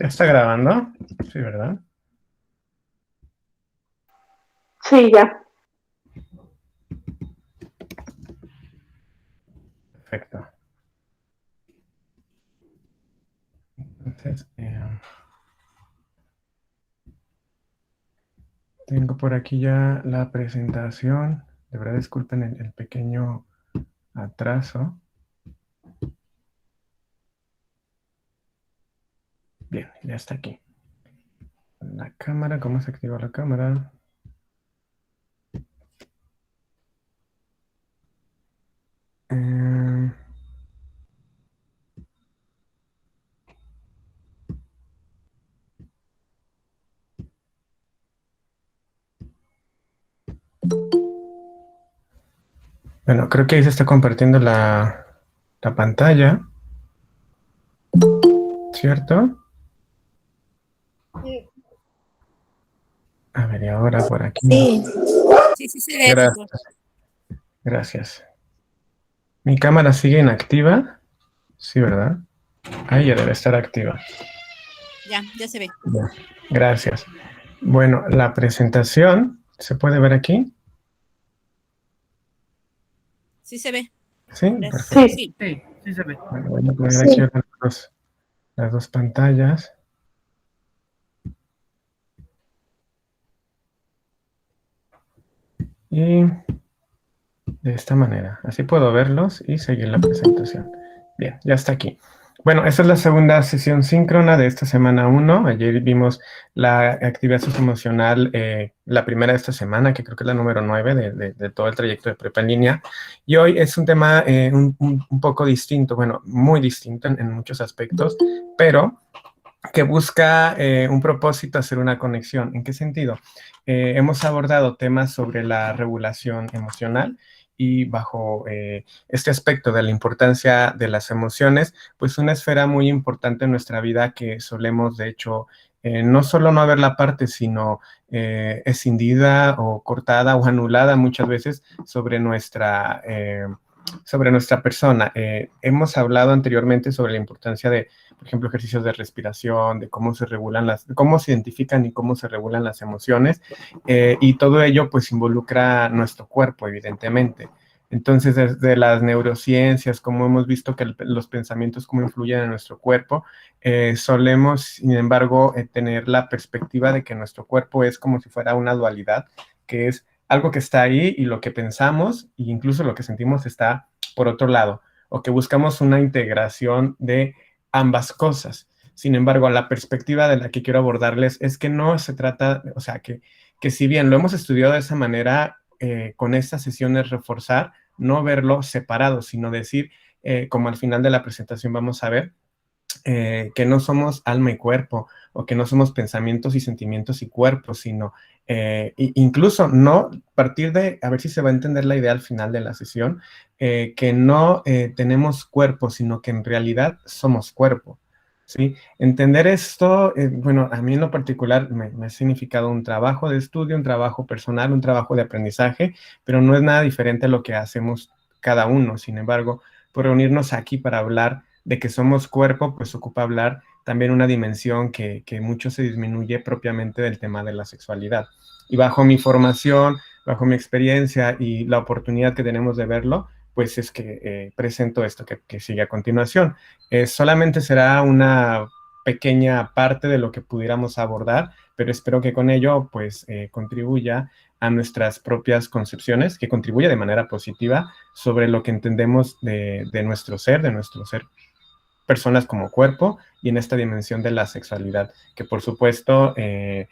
¿Ya está grabando? Sí, ¿verdad? Sí, ya. Perfecto. Entonces, tengo por aquí ya la presentación. De verdad, disculpen el pequeño atraso. Bien, ya está aquí. La cámara, ¿cómo se activa la cámara? Eh, bueno, creo que ahí se está compartiendo la pantalla, ¿cierto? Sí. A ver, y ahora por aquí. Sí, sí se ve. Gracias. Gracias. ¿Mi cámara sigue inactiva? Sí, ¿verdad? Ahí ya debe estar activa. Ya se ve. Ya. Gracias. Bueno, la presentación, ¿se puede ver aquí? Sí se ve. Sí, Gracias. perfecto. Sí. Sí se ve. Bueno, voy a poner aquí las dos pantallas. Y de esta manera, así puedo verlos y seguir la presentación. Bien, ya está aquí. Bueno, esta es la segunda sesión síncrona de esta semana 1. Ayer vimos la actividad socioemocional, la primera de esta semana, que creo que es la número 9 de todo el trayecto de prepa en línea. Y hoy es un tema un poco distinto, bueno, muy distinto en muchos aspectos, pero que busca un propósito, hacer una conexión. ¿En qué sentido? Hemos abordado temas sobre la regulación emocional y bajo este aspecto de la importancia de las emociones, pues una esfera muy importante en nuestra vida que solemos, de hecho, no solo no ver la parte, sino escindida o cortada o anulada muchas veces sobre nuestra persona. Hemos hablado anteriormente sobre la importancia de, por ejemplo, ejercicios de respiración, de cómo se regulan cómo se identifican y cómo se regulan las emociones, y todo ello pues involucra nuestro cuerpo, evidentemente. Entonces, desde las neurociencias, como hemos visto que los pensamientos cómo influyen en nuestro cuerpo, solemos, sin embargo, tener la perspectiva de que nuestro cuerpo es como si fuera una dualidad, que es algo que está ahí y lo que pensamos e incluso lo que sentimos está por otro lado, o que buscamos una integración de ambas cosas. Sin embargo, la perspectiva de la que quiero abordarles es que no se trata, o sea, que si bien lo hemos estudiado de esa manera, con estas sesiones reforzar, no verlo separado, sino decir, como al final de la presentación vamos a ver, que no somos alma y cuerpo, o que no somos pensamientos y sentimientos y cuerpos, sino incluso no partir de, a ver si se va a entender la idea al final de la sesión, que no tenemos cuerpo, sino que en realidad somos cuerpo. ¿Sí? Entender esto, bueno, a mí en lo particular me ha significado un trabajo de estudio, un trabajo personal, un trabajo de aprendizaje, pero no es nada diferente a lo que hacemos cada uno. Sin embargo, por reunirnos aquí para hablar de que somos cuerpo, pues ocupa hablar también una dimensión que mucho se disminuye propiamente del tema de la sexualidad. Y bajo mi formación, bajo mi experiencia y la oportunidad que tenemos de verlo, pues es que presento esto que sigue a continuación. Solamente será una pequeña parte de lo que pudiéramos abordar, pero espero que con ello pues contribuya a nuestras propias concepciones, que contribuya de manera positiva sobre lo que entendemos de nuestro ser personas como cuerpo y en esta dimensión de la sexualidad, que por supuesto que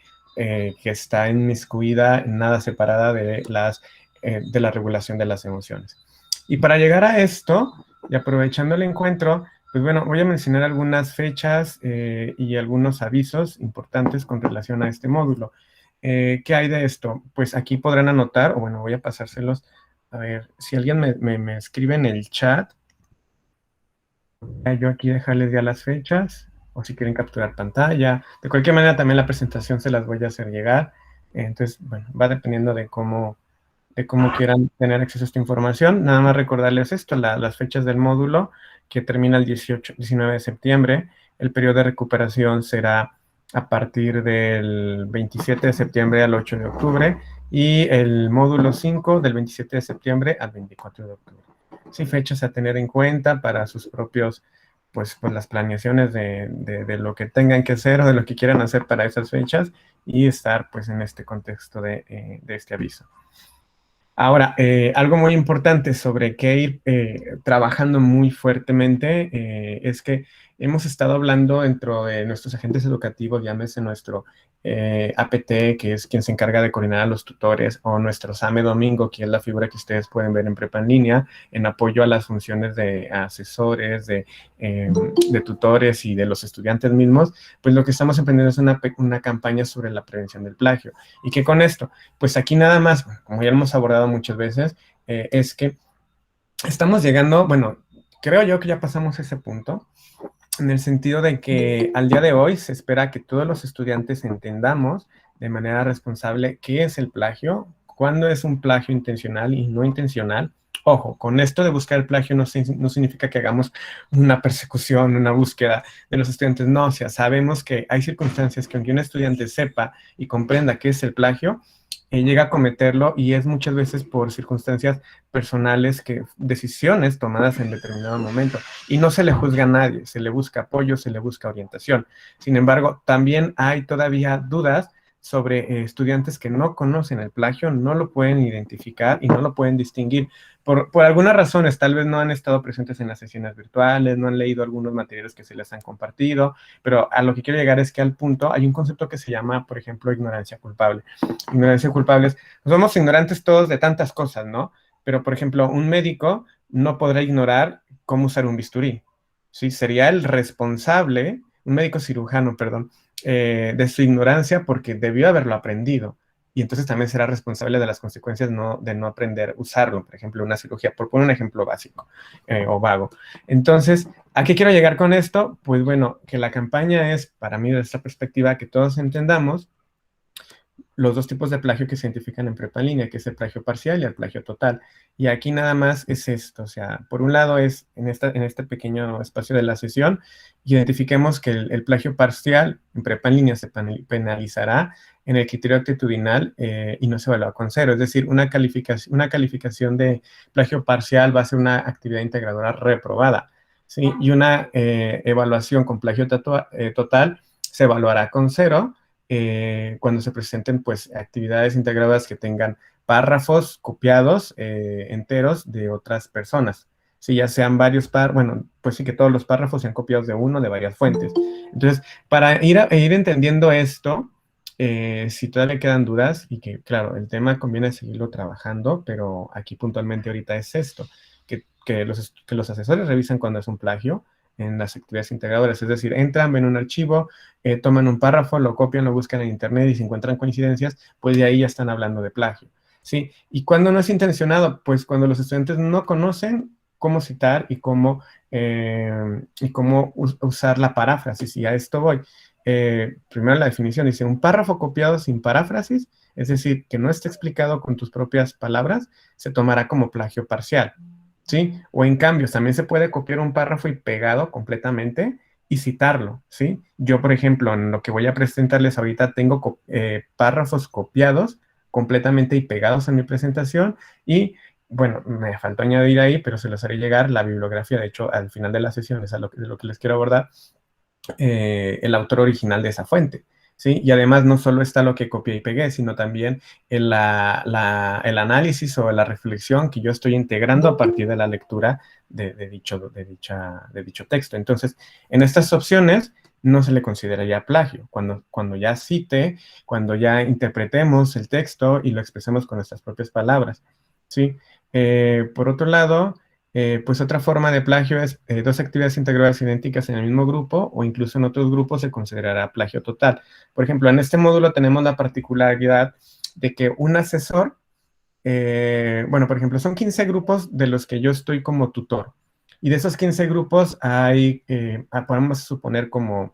está inmiscuida, nada separada de la regulación de las emociones. Y para llegar a esto, y aprovechando el encuentro, pues bueno, voy a mencionar algunas fechas y algunos avisos importantes con relación a este módulo. ¿Qué hay de esto? Pues aquí podrán anotar, o bueno, voy a pasárselos. A ver, si alguien me escribe en el chat, yo aquí dejarles ya las fechas, o si quieren capturar pantalla. De cualquier manera, también la presentación se las voy a hacer llegar. Entonces, bueno, va dependiendo de de cómo quieran tener acceso a esta información. Nada más recordarles esto, las fechas del módulo, que termina el 19 de septiembre. El periodo de recuperación será a partir del 27 de septiembre al 8 de octubre y el módulo 5 del 27 de septiembre al 24 de octubre. Sí, fechas a tener en cuenta para sus propios, pues las planeaciones de lo que tengan que hacer o de lo que quieran hacer para esas fechas y estar pues en este contexto de este aviso. Ahora, algo muy importante sobre qué ir trabajando muy fuertemente es que hemos estado hablando dentro de nuestros agentes educativos, llámese nuestro APT, que es quien se encarga de coordinar a los tutores, o nuestro SAME Domingo, que es la figura que ustedes pueden ver en Prepa en Línea, en apoyo a las funciones de asesores, de tutores y de los estudiantes mismos, pues lo que estamos emprendiendo es una campaña sobre la prevención del plagio. Y que con esto, pues aquí nada más, como ya hemos abordado muchas veces, es que estamos llegando, bueno, creo yo que ya pasamos ese punto, en el sentido de que al día de hoy se espera que todos los estudiantes entendamos de manera responsable qué es el plagio, cuándo es un plagio intencional y no intencional. Ojo, con esto de buscar el plagio no significa que hagamos una persecución, una búsqueda de los estudiantes. No, o sea, sabemos que hay circunstancias que aunque un estudiante sepa y comprenda qué es el plagio, llega a cometerlo y es muchas veces por circunstancias personales, decisiones tomadas en determinado momento. Y no se le juzga a nadie, se le busca apoyo, se le busca orientación. Sin embargo, también hay todavía dudas sobre estudiantes que no conocen el plagio, no lo pueden identificar y no lo pueden distinguir. Por algunas razones, tal vez no han estado presentes en las sesiones virtuales, no han leído algunos materiales que se les han compartido, pero a lo que quiero llegar es que al punto hay un concepto que se llama, por ejemplo, ignorancia culpable. Ignorancia culpable es, somos ignorantes todos de tantas cosas, ¿no? Pero, por ejemplo, un médico no podrá ignorar cómo usar un bisturí, ¿sí? Sería el responsable, un médico cirujano, perdón, de su ignorancia porque debió haberlo aprendido. Y entonces también será responsable de las consecuencias de no aprender a usarlo, por ejemplo, una cirugía, por poner un ejemplo básico o vago. Entonces, ¿a qué quiero llegar con esto? Pues bueno, que la campaña es, para mí, de esta perspectiva, que todos entendamos los dos tipos de plagio que se identifican en Prepa en Línea, que es el plagio parcial y el plagio total. Y aquí nada más es esto, o sea, por un lado es en este pequeño espacio de la sesión, identifiquemos que el plagio parcial en Prepa en Línea se penalizará en el criterio actitudinal y no se evalúa con cero. Es decir, una calificación de plagio parcial va a ser una actividad integradora reprobada, ¿sí? Y una evaluación con plagio total se evaluará con cero cuando se presenten pues actividades integradas que tengan párrafos copiados enteros de otras personas. Si ya sean varios bueno, pues sí que todos los párrafos sean copiados de uno de varias fuentes. Entonces, para ir entendiendo esto, si todavía quedan dudas, y que claro, el tema conviene seguirlo trabajando, pero aquí puntualmente ahorita es esto, que los asesores revisan cuando es un plagio en las actividades integradoras, es decir, entran, ven un archivo, toman un párrafo, lo copian, lo buscan en internet y si encuentran coincidencias, pues de ahí ya están hablando de plagio, ¿sí? Y cuando no es intencionado, pues cuando los estudiantes no conocen cómo citar y cómo usar la paráfrasis, y a esto voy. Primero la definición dice, un párrafo copiado sin paráfrasis, es decir, que no esté explicado con tus propias palabras, se tomará como plagio parcial, ¿sí? O en cambio, también se puede copiar un párrafo y pegado completamente y citarlo, ¿sí? Yo, por ejemplo, en lo que voy a presentarles ahorita, tengo párrafos copiados completamente y pegados en mi presentación y, bueno, me faltó añadir ahí, pero se los haré llegar la bibliografía, de hecho, al final de la sesión es de lo que les quiero abordar, el autor original de esa fuente, ¿sí? Y además no solo está lo que copié y pegué, sino también el análisis o la reflexión que yo estoy integrando a partir de la lectura de dicho texto. Entonces, en estas opciones no se le consideraría plagio. Cuando ya cite, cuando ya interpretemos el texto y lo expresemos con nuestras propias palabras, ¿sí? Por otro lado, pues otra forma de plagio es dos actividades integradas idénticas en el mismo grupo o incluso en otros grupos se considerará plagio total. Por ejemplo, en este módulo tenemos la particularidad de que un asesor, bueno, por ejemplo, son 15 grupos de los que yo estoy como tutor. Y de esos 15 grupos hay, podemos suponer como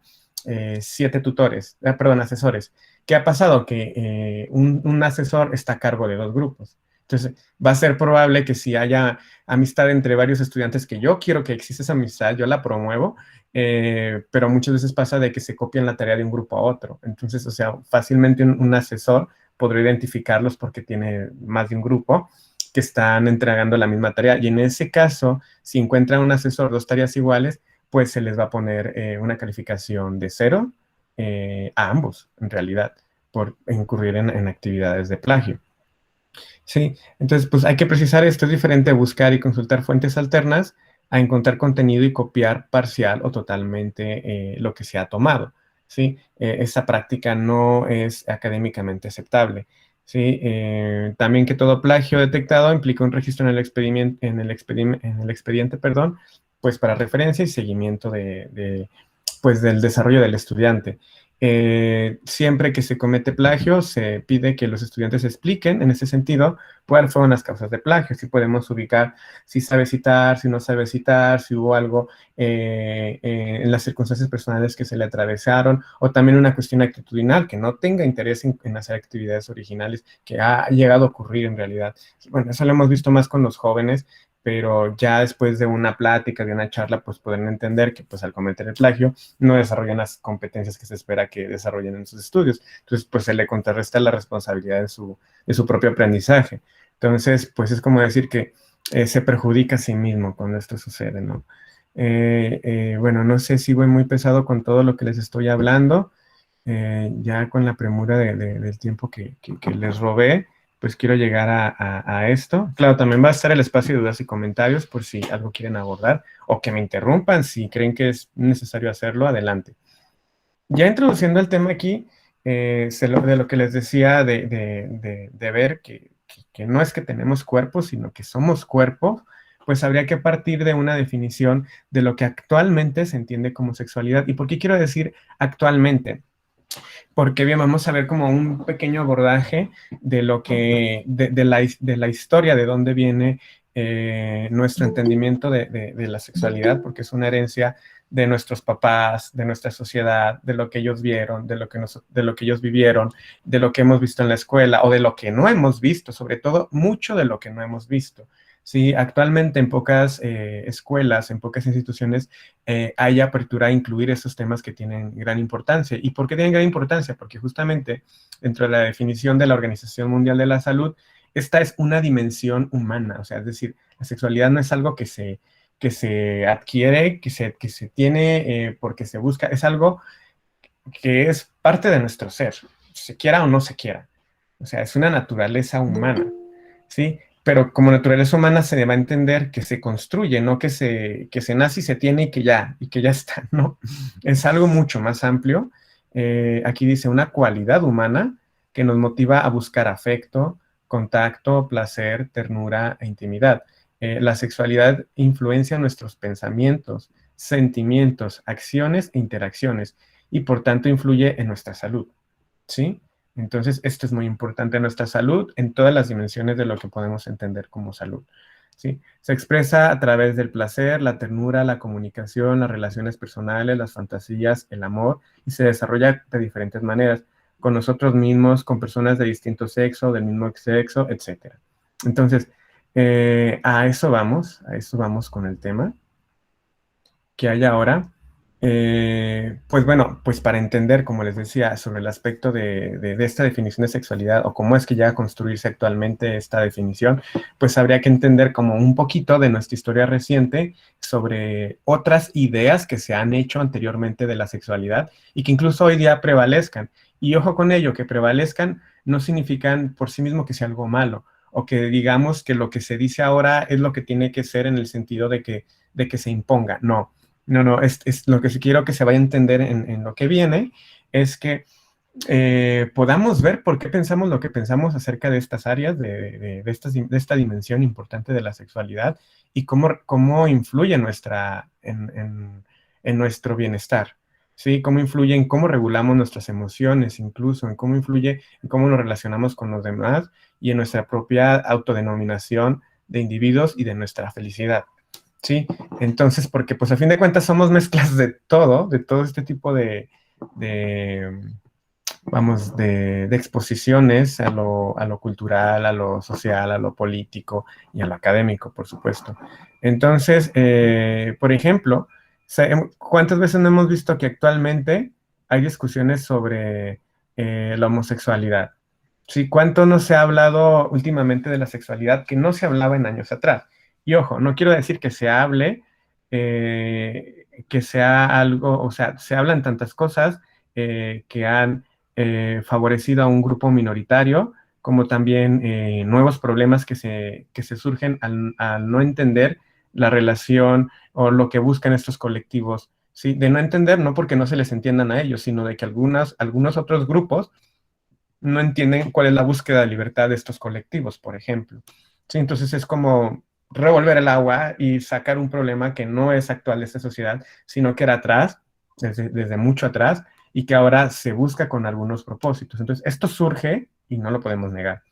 7 tutores, perdón, asesores. ¿Qué ha pasado? Que un asesor está a cargo de 2 grupos. Entonces, va a ser probable que si haya amistad entre varios estudiantes, que yo quiero que exista esa amistad, yo la promuevo, pero muchas veces pasa de que se copian la tarea de un grupo a otro. Entonces, o sea, fácilmente un asesor podrá identificarlos porque tiene más de un grupo que están entregando la misma tarea. Y en ese caso, si encuentran un asesor dos tareas iguales, pues se les va a poner una calificación de 0 a ambos, en realidad, por incurrir en actividades de plagio. Sí, entonces pues hay que precisar esto, es diferente buscar y consultar fuentes alternas a encontrar contenido y copiar parcial o totalmente lo que se ha tomado, ¿sí? Esa práctica no es académicamente aceptable, ¿sí? También que todo plagio detectado implica un registro en el expediente, perdón, pues para referencia y seguimiento pues del desarrollo del estudiante. Siempre que se comete plagio, se pide que los estudiantes expliquen, en ese sentido, cuáles fueron las causas de plagio, si podemos ubicar si sabe citar, si no sabe citar, si hubo algo en las circunstancias personales que se le atravesaron, o también una cuestión actitudinal, que no tenga interés en hacer actividades originales, que ha llegado a ocurrir en realidad. Bueno, eso lo hemos visto más con los jóvenes, pero ya después de una plática, de una charla, pues pueden entender que pues al cometer el plagio no desarrollan las competencias que se espera que desarrollen en sus estudios. Entonces, pues se le contrarresta la responsabilidad de su propio aprendizaje. Entonces, pues es como decir que se perjudica a sí mismo cuando esto sucede, ¿no? Bueno, no sé si voy muy pesado con todo lo que les estoy hablando, ya con la premura del tiempo que les robé, pues quiero llegar a esto. Claro, también va a estar el espacio de dudas y comentarios por si algo quieren abordar o que me interrumpan si creen que es necesario hacerlo, adelante. Ya introduciendo el tema aquí, de lo que les decía de ver que no es que tenemos cuerpos, sino que somos cuerpos, pues habría que partir de una definición de lo que actualmente se entiende como sexualidad. ¿Y por qué quiero decir actualmente? Porque bien, vamos a ver como un pequeño abordaje de lo que, de la historia, de dónde viene nuestro entendimiento de la sexualidad, porque es una herencia de nuestros papás, de nuestra sociedad, de lo que ellos vieron, de lo que ellos vivieron, de lo que hemos visto en la escuela o de lo que no hemos visto, sobre todo mucho de lo que no hemos visto. Sí, actualmente en pocas escuelas, en pocas instituciones, hay apertura a incluir esos temas que tienen gran importancia. ¿Y por qué tienen gran importancia? Porque justamente dentro de la definición de la Organización Mundial de la Salud, esta es una dimensión humana, o sea, es decir, la sexualidad no es algo que se adquiere, que se tiene porque se busca, es algo que es parte de nuestro ser, se quiera o no se quiera. O sea, es una naturaleza humana, ¿sí? Pero como naturaleza humana se va a entender que se construye, no que se nace y se tiene y que ya está, ¿no? Es algo mucho más amplio. Aquí dice una cualidad humana que nos motiva a buscar afecto, contacto, placer, ternura e intimidad. La sexualidad influencia nuestros pensamientos, sentimientos, acciones e interacciones y por tanto influye en nuestra salud, ¿sí? Entonces, esto es muy importante, nuestra salud en todas las dimensiones de lo que podemos entender como salud, ¿sí? Se expresa a través del placer, la ternura, la comunicación, las relaciones personales, las fantasías, el amor, y se desarrolla de diferentes maneras, con nosotros mismos, con personas de distinto sexo, del mismo sexo, etc. Entonces, a eso vamos con el tema que hay ahora. Pues bueno, pues para entender, como les decía, sobre el aspecto de esta definición de sexualidad o cómo es que llega a construirse actualmente esta definición, pues habría que entender como un poquito de nuestra historia reciente sobre otras ideas que se han hecho anteriormente de la sexualidad y que incluso hoy día prevalezcan. Y ojo con ello, que prevalezcan no significan por sí mismo que sea algo malo o que digamos que lo que se dice ahora es lo que tiene que ser en el sentido de que se imponga. No. No, es lo que sí quiero que se vaya a entender en lo que viene, es que podamos ver por qué pensamos lo que pensamos acerca de estas áreas, de esta dimensión importante de la sexualidad y cómo influye en nuestro bienestar, ¿sí? Cómo influye en cómo regulamos nuestras emociones, incluso en cómo influye en cómo nos relacionamos con los demás y en nuestra propia autodenominación de individuos y de nuestra felicidad. Sí, entonces, porque pues a fin de cuentas somos mezclas de todo este tipo de vamos, de exposiciones a lo cultural, a lo social, a lo político y a lo académico, por supuesto. Entonces, por ejemplo, ¿cuántas veces no hemos visto que actualmente hay discusiones sobre la homosexualidad? Sí, ¿cuánto no se ha hablado últimamente de la sexualidad que no se hablaba en años atrás? Y ojo, no quiero decir que se hable, que sea algo, o sea, se hablan tantas cosas que han favorecido a un grupo minoritario, como también nuevos problemas que se surgen al no entender la relación o lo que buscan estos colectivos, ¿sí? De no entender, no porque no se les entiendan a ellos, sino de que algunos otros grupos no entienden cuál es la búsqueda de libertad de estos colectivos, por ejemplo. ¿Sí? Entonces es como revolver el agua y sacar un problema que no es actual de esta sociedad, sino que era atrás, desde mucho atrás, y que ahora se busca con algunos propósitos. Entonces, esto surge y no lo podemos negar.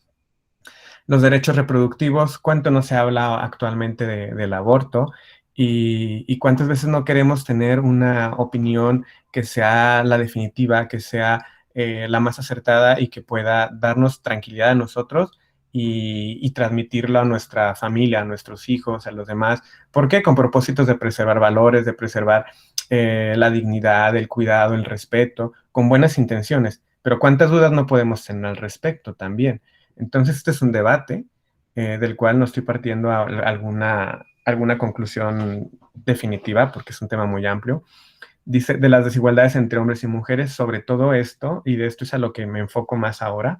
Los derechos reproductivos, ¿cuánto no se habla actualmente del aborto? Y cuántas veces no queremos tener una opinión que sea la definitiva, que sea la más acertada y que pueda darnos tranquilidad a nosotros y transmitirlo a nuestra familia, a nuestros hijos, a los demás. ¿Por qué? Con propósitos de preservar valores, de preservar la dignidad, el cuidado, el respeto, con buenas intenciones. Pero ¿cuántas dudas no podemos tener al respecto también? Entonces, este es un debate del cual no estoy partiendo a alguna conclusión definitiva, porque es un tema muy amplio. Dice de las desigualdades entre hombres y mujeres, sobre todo esto, y de esto es a lo que me enfoco más ahora,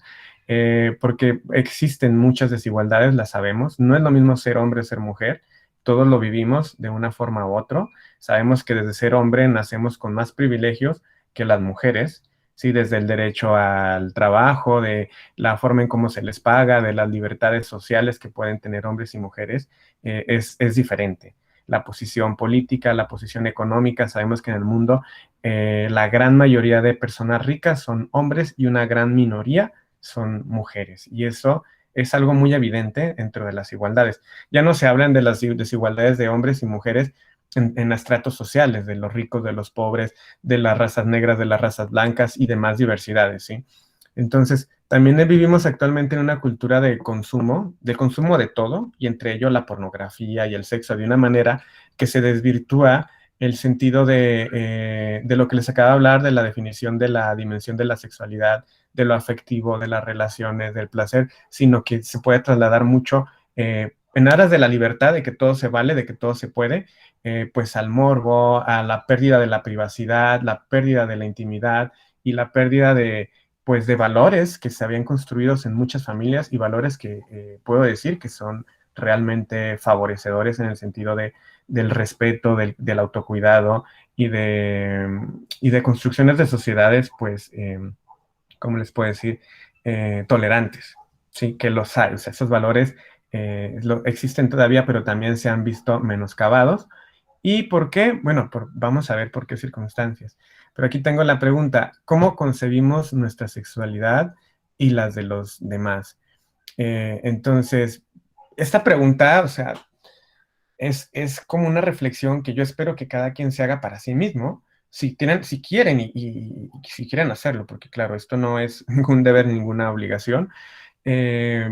porque existen muchas desigualdades, las sabemos. No es lo mismo ser hombre o ser mujer. Todos lo vivimos de una forma u otra. Sabemos que desde ser hombre nacemos con más privilegios que las mujeres, ¿sí? Desde el derecho al trabajo, de la forma en cómo se les paga, de las libertades sociales que pueden tener hombres y mujeres, es diferente. La posición política, la posición económica, sabemos que en el mundo la gran mayoría de personas ricas son hombres y una gran minoría son mujeres. Y eso es algo muy evidente dentro de las igualdades. Ya no se hablan de las desigualdades de hombres y mujeres en estratos sociales, de los ricos, de los pobres, de las razas negras, de las razas blancas y demás diversidades, ¿sí? Entonces, también vivimos actualmente en una cultura de consumo de todo, y entre ello la pornografía y el sexo, de una manera que se desvirtúa el sentido de lo que les acabo de hablar, de la definición de la dimensión de la sexualidad, de lo afectivo, de las relaciones, del placer, sino que se puede trasladar mucho en aras de la libertad, de que todo se vale, de que todo se puede, pues al morbo, a la pérdida de la privacidad, la pérdida de la intimidad y la pérdida pues de valores que se habían construido en muchas familias y valores que puedo decir que son realmente favorecedores en el sentido del respeto, del autocuidado y de construcciones de sociedades, pues, ¿cómo les puedo decir? Tolerantes, ¿sí? Que los hay, o sea, esos valores existen todavía, pero también se han visto menoscabados. ¿Y por qué? Bueno, vamos a ver por qué circunstancias. Pero aquí tengo la pregunta, ¿cómo concebimos nuestra sexualidad y las de los demás? Entonces, esta pregunta, o sea, es como una reflexión que yo espero que cada quien se haga para sí mismo, si quieren y si quieren hacerlo, porque claro, esto no es ningún deber, ninguna obligación, eh,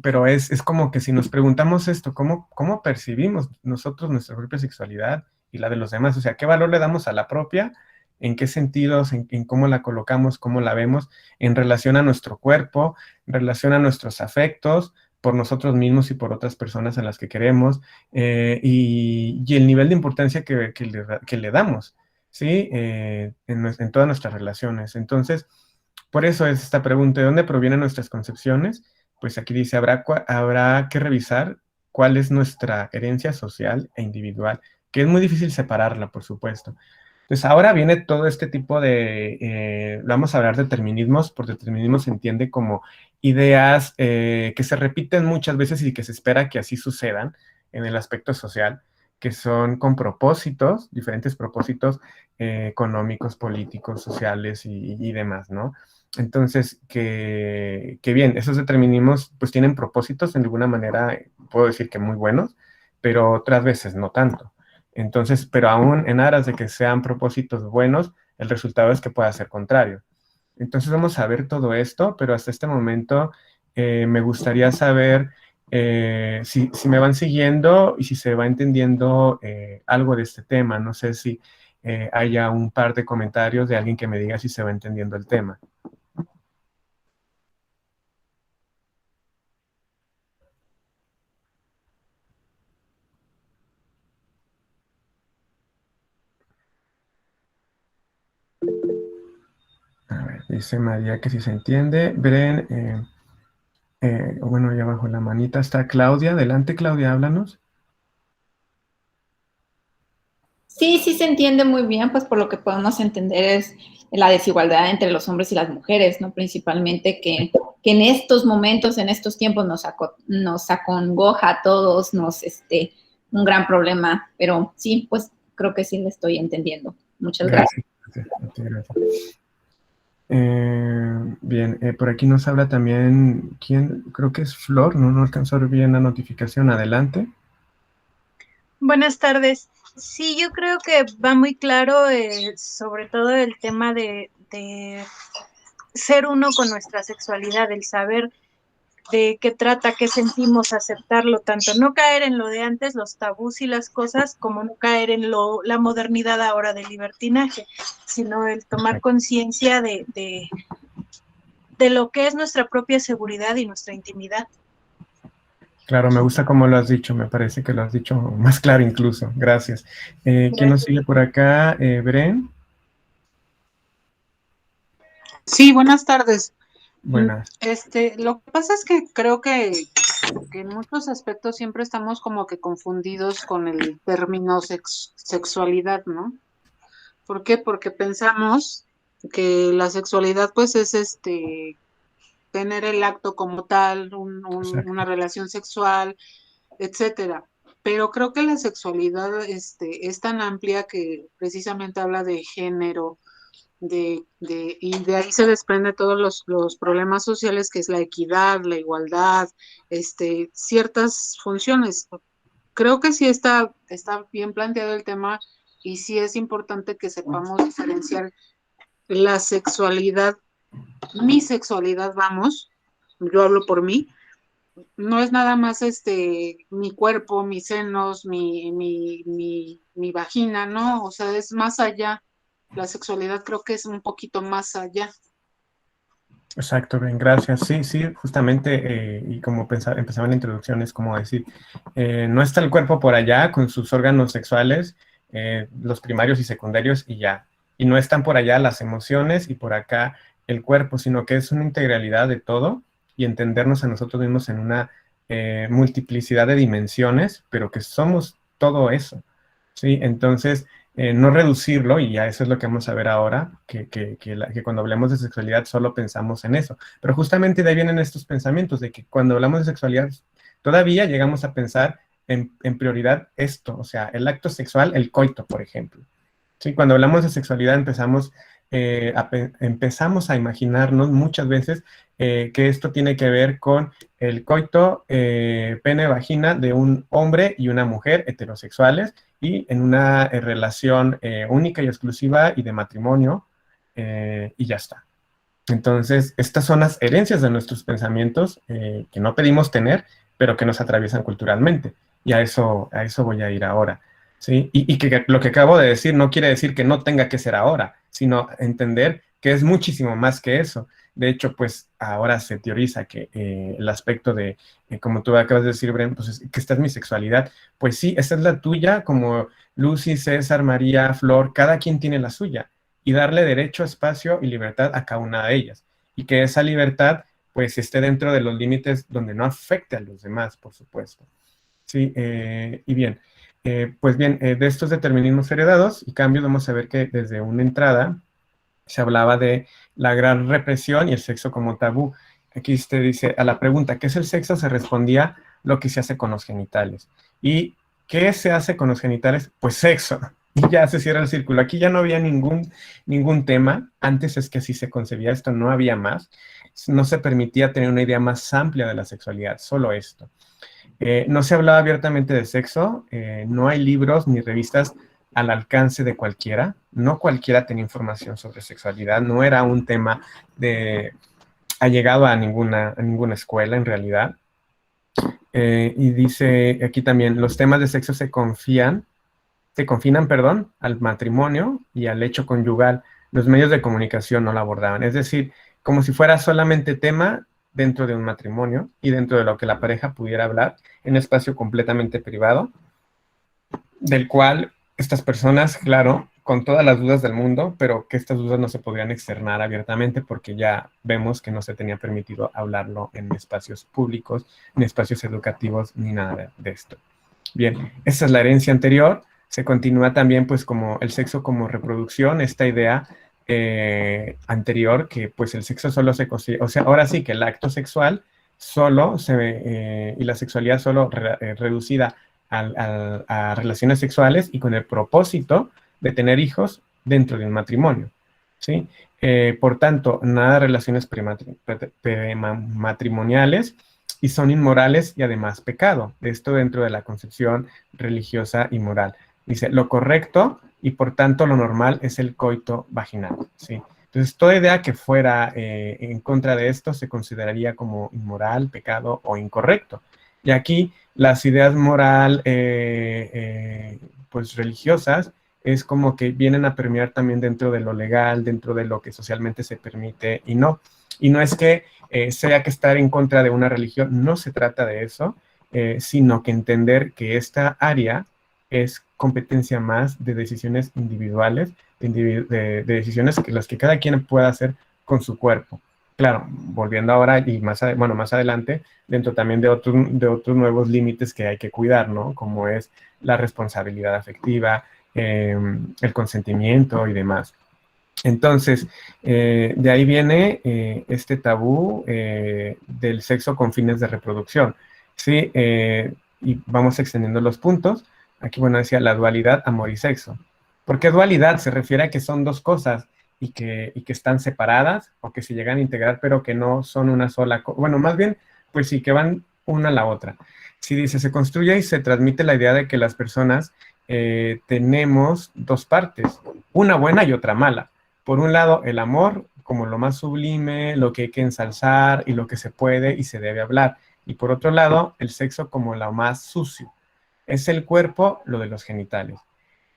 pero es como que si nos preguntamos esto, ¿cómo percibimos nosotros nuestra propia sexualidad y la de los demás? O sea, ¿qué valor le damos a la propia? ¿En qué sentidos? ¿En cómo la colocamos? ¿Cómo la vemos? En relación a nuestro cuerpo, en relación a nuestros afectos, por nosotros mismos y por otras personas a las que queremos, y el nivel de importancia que le damos, ¿sí? En todas nuestras relaciones. Entonces, por eso es esta pregunta, ¿de dónde provienen nuestras concepciones? Pues aquí dice, habrá que revisar cuál es nuestra herencia social e individual, que es muy difícil separarla, por supuesto. Entonces, ahora viene todo este tipo vamos a hablar de determinismos, por determinismo se entiende como ideas que se repiten muchas veces y que se espera que así sucedan en el aspecto social, que son con propósitos, diferentes propósitos económicos, políticos, sociales y demás, ¿no? Entonces, que bien, esos determinismos pues tienen propósitos, de alguna manera puedo decir que muy buenos, pero otras veces no tanto. Entonces, pero aún en aras de que sean propósitos buenos, el resultado es que pueda ser contrario. Entonces vamos a ver todo esto, pero hasta este momento me gustaría saber si me van siguiendo y si se va entendiendo algo de este tema. No sé si haya un par de comentarios de alguien que me diga si se va entendiendo el tema. A ver, dice María que si se entiende. Bren, bueno, ahí abajo la manita está Claudia. Adelante, Claudia, háblanos. Sí, sí se entiende muy bien, pues por lo que podemos entender es la desigualdad entre los hombres y las mujeres, ¿no? Principalmente que en estos momentos, en estos tiempos nos acongoja a todos, un gran problema, pero sí, pues creo que sí le estoy entendiendo. Muchas gracias. Gracias. Bien, por aquí nos habla también, ¿quién? Creo que es Flor, no alcanzó a ver bien la notificación, adelante. Buenas tardes. Sí, yo creo que va muy claro sobre todo el tema de ser uno con nuestra sexualidad, el saber de qué trata, qué sentimos, aceptarlo tanto, no caer en lo de antes, los tabús y las cosas, como no caer en la modernidad ahora del libertinaje, sino el tomar conciencia de lo que es nuestra propia seguridad y nuestra intimidad. Claro, me gusta cómo lo has dicho, me parece que lo has dicho más claro incluso, gracias. ¿Quién nos sigue por acá? ¿Bren? Sí, buenas tardes. Buenas. Lo que pasa es que creo que en muchos aspectos siempre estamos como que confundidos con el término sexualidad, ¿no? ¿Por qué? Porque pensamos que la sexualidad pues es tener el acto como tal, una relación sexual, etcétera. Pero creo que la sexualidad es tan amplia que precisamente habla de género, y de ahí se desprende todos los problemas sociales, que es la equidad, la igualdad, ciertas funciones. Creo que sí está bien planteado el tema y sí es importante que sepamos diferenciar la sexualidad, mi sexualidad, vamos, yo hablo por mí, no es nada más mi cuerpo, mis senos, mi vagina, ¿no? O sea, es más allá. La sexualidad creo que es un poquito más allá. Exacto, bien, gracias. Sí, justamente, y como empezaba en la introducción, es como decir, no está el cuerpo por allá con sus órganos sexuales, los primarios y secundarios y ya. Y no están por allá las emociones y por acá el cuerpo, sino que es una integralidad de todo y entendernos a nosotros mismos en una multiplicidad de dimensiones, pero que somos todo eso. ¿Sí? Entonces, no reducirlo, y ya eso es lo que vamos a ver ahora, que cuando hablemos de sexualidad solo pensamos en eso. Pero justamente de ahí vienen estos pensamientos, de que cuando hablamos de sexualidad, todavía llegamos a pensar en prioridad esto, o sea, el acto sexual, el coito, por ejemplo. ¿Sí? Cuando hablamos de sexualidad empezamos a imaginarnos muchas veces que esto tiene que ver con el coito pene-vagina de un hombre y una mujer heterosexuales y en una relación única y exclusiva y de matrimonio y ya está. Entonces, estas son las herencias de nuestros pensamientos que no pedimos tener, pero que nos atraviesan culturalmente. Y a eso voy a ir ahora. ¿Sí? Y que lo que acabo de decir no quiere decir que no tenga que ser ahora, sino entender que es muchísimo más que eso. De hecho, pues ahora se teoriza que el aspecto de, como tú acabas de decir, Bren, pues que esta es mi sexualidad. Pues sí, esta es la tuya, como Lucy, César, María, Flor, cada quien tiene la suya. Y darle derecho, espacio y libertad a cada una de ellas. Y que esa libertad, pues, esté dentro de los límites donde no afecte a los demás, por supuesto. Sí, y bien. Pues bien, de estos determinismos heredados y cambios vamos a ver que desde una entrada se hablaba de la gran represión y el sexo como tabú. Aquí usted dice, a la pregunta, ¿qué es el sexo? Se respondía lo que se hace con los genitales. ¿Y qué se hace con los genitales? Pues sexo. Y ya se cierra el círculo. Aquí ya no había ningún tema. Antes es que así se concebía esto, no había más. No se permitía tener una idea más amplia de la sexualidad, solo esto. No se hablaba abiertamente de sexo, no hay libros ni revistas al alcance de cualquiera. No cualquiera tenía información sobre sexualidad, no era un tema allegado a ninguna escuela en realidad. Y dice aquí también, los temas de sexo se confinan, al matrimonio y al hecho conyugal. Los medios de comunicación no lo abordaban. Es decir, como si fuera solamente tema dentro de un matrimonio y dentro de lo que la pareja pudiera hablar en un espacio completamente privado, del cual estas personas, claro, con todas las dudas del mundo, pero que estas dudas no se podrían externar abiertamente porque ya vemos que no se tenía permitido hablarlo en espacios públicos, ni espacios educativos, ni nada de esto. Bien, esta es la herencia anterior. Se continúa también pues como el sexo como reproducción, esta idea anterior que pues el sexo solo se consigue, o sea, ahora sí que el acto sexual solo y la sexualidad solo reducida a relaciones sexuales y con el propósito de tener hijos dentro de un matrimonio, ¿sí? Por tanto, nada de relaciones prematrimoniales y son inmorales y además pecado. Esto dentro de la concepción religiosa y moral. Dice, lo correcto y por tanto lo normal es el coito vaginal, ¿sí? Entonces, toda idea que fuera en contra de esto se consideraría como inmoral, pecado o incorrecto. Y aquí las ideas moral, pues religiosas, es como que vienen a permear también dentro de lo legal, dentro de lo que socialmente se permite y no. Y no es que sea que estar en contra de una religión, no se trata de eso, sino que entender que esta área es competencia más de decisiones individuales, de decisiones que las que cada quien pueda hacer con su cuerpo. Claro, volviendo ahora y más adelante, dentro también de otros nuevos límites que hay que cuidar, ¿no? Como es la responsabilidad afectiva, el consentimiento y demás. Entonces, de ahí viene este tabú del sexo con fines de reproducción, ¿sí? Y vamos extendiendo los puntos. Aquí, bueno, decía la dualidad, amor y sexo. ¿Por qué dualidad? Se refiere a que son dos cosas y que están separadas o que se llegan a integrar, pero que no son una sola cosa. Bueno, más bien, pues sí, que van una a la otra. Si dice, se construye y se transmite la idea de que las personas tenemos dos partes, una buena y otra mala. Por un lado, el amor como lo más sublime, lo que hay que ensalzar y lo que se puede y se debe hablar. Y por otro lado, el sexo como lo más sucio. Es el cuerpo, lo de los genitales.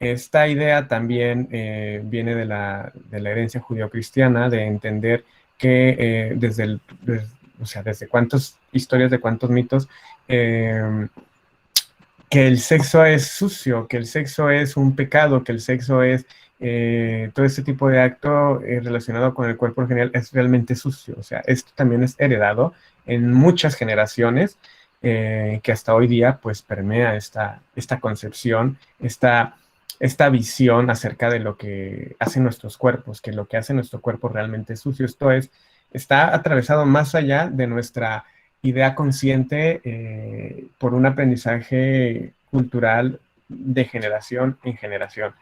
Esta idea también viene de la herencia judeocristiana, de entender que desde cuántas historias, de cuántos mitos, que el sexo es sucio, que el sexo es un pecado, que el sexo es todo este tipo de acto relacionado con el cuerpo en general es realmente sucio. O sea, esto también es heredado en muchas generaciones que hasta hoy día pues permea esta concepción, esta visión acerca de lo que hacen nuestros cuerpos, que lo que hace nuestro cuerpo realmente es sucio. Esto está atravesado más allá de nuestra idea consciente por un aprendizaje cultural de generación en generación,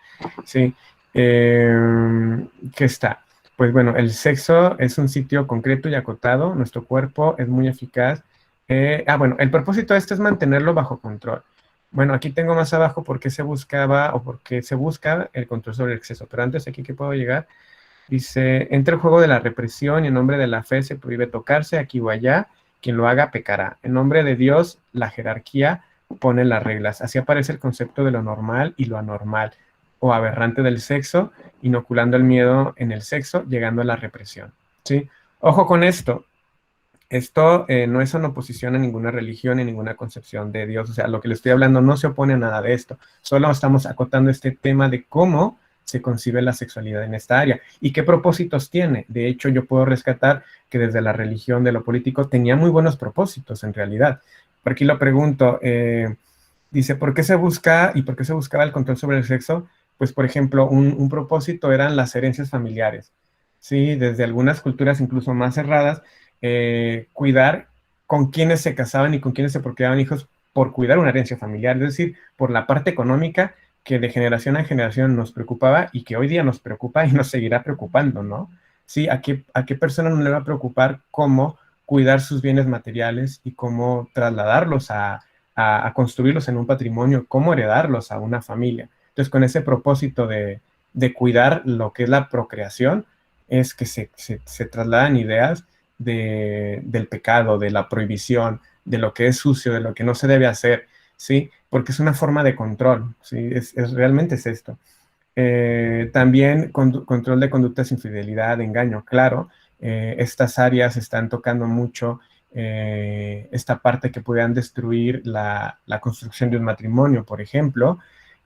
¿sí? ¿Qué está? Pues bueno, el sexo es un sitio concreto y acotado, nuestro cuerpo es muy eficaz. Bueno, el propósito de esto es mantenerlo bajo control. Bueno, aquí tengo más abajo por qué se buscaba o por qué se busca el control sobre el exceso, pero antes aquí que puedo llegar, dice, entra el juego de la represión y en nombre de la fe se prohíbe tocarse aquí o allá, quien lo haga pecará. En nombre de Dios, la jerarquía pone las reglas. Así aparece el concepto de lo normal y lo anormal, o aberrante del sexo, inoculando el miedo en el sexo, llegando a la represión, ¿sí? Ojo con esto. Esto no es en oposición a ninguna religión ni ninguna concepción de Dios. O sea, lo que le estoy hablando no se opone a nada de esto. Solo estamos acotando este tema de cómo se concibe la sexualidad en esta área y qué propósitos tiene. De hecho, yo puedo rescatar que desde la religión de lo político tenía muy buenos propósitos en realidad. Por aquí lo pregunto, dice, ¿por qué se busca y por qué se buscaba el control sobre el sexo? Pues, por ejemplo, un propósito eran las herencias familiares, ¿sí? Desde algunas culturas incluso más cerradas, cuidar con quienes se casaban y con quienes se procreaban hijos por cuidar una herencia familiar, es decir, por la parte económica que de generación en generación nos preocupaba y que hoy día nos preocupa y nos seguirá preocupando, ¿no? Sí, ¿a qué persona no le va a preocupar cómo cuidar sus bienes materiales y cómo trasladarlos a construirlos en un patrimonio, cómo heredarlos a una familia? Entonces, con ese propósito de cuidar lo que es la procreación, es que se trasladan ideas del pecado, de la prohibición, de lo que es sucio, de lo que no se debe hacer, ¿sí? Porque es una forma de control, ¿sí? Realmente es esto. También control de conductas, infidelidad, engaño, claro. Estas áreas están tocando mucho esta parte que pudieran destruir la construcción de un matrimonio, por ejemplo.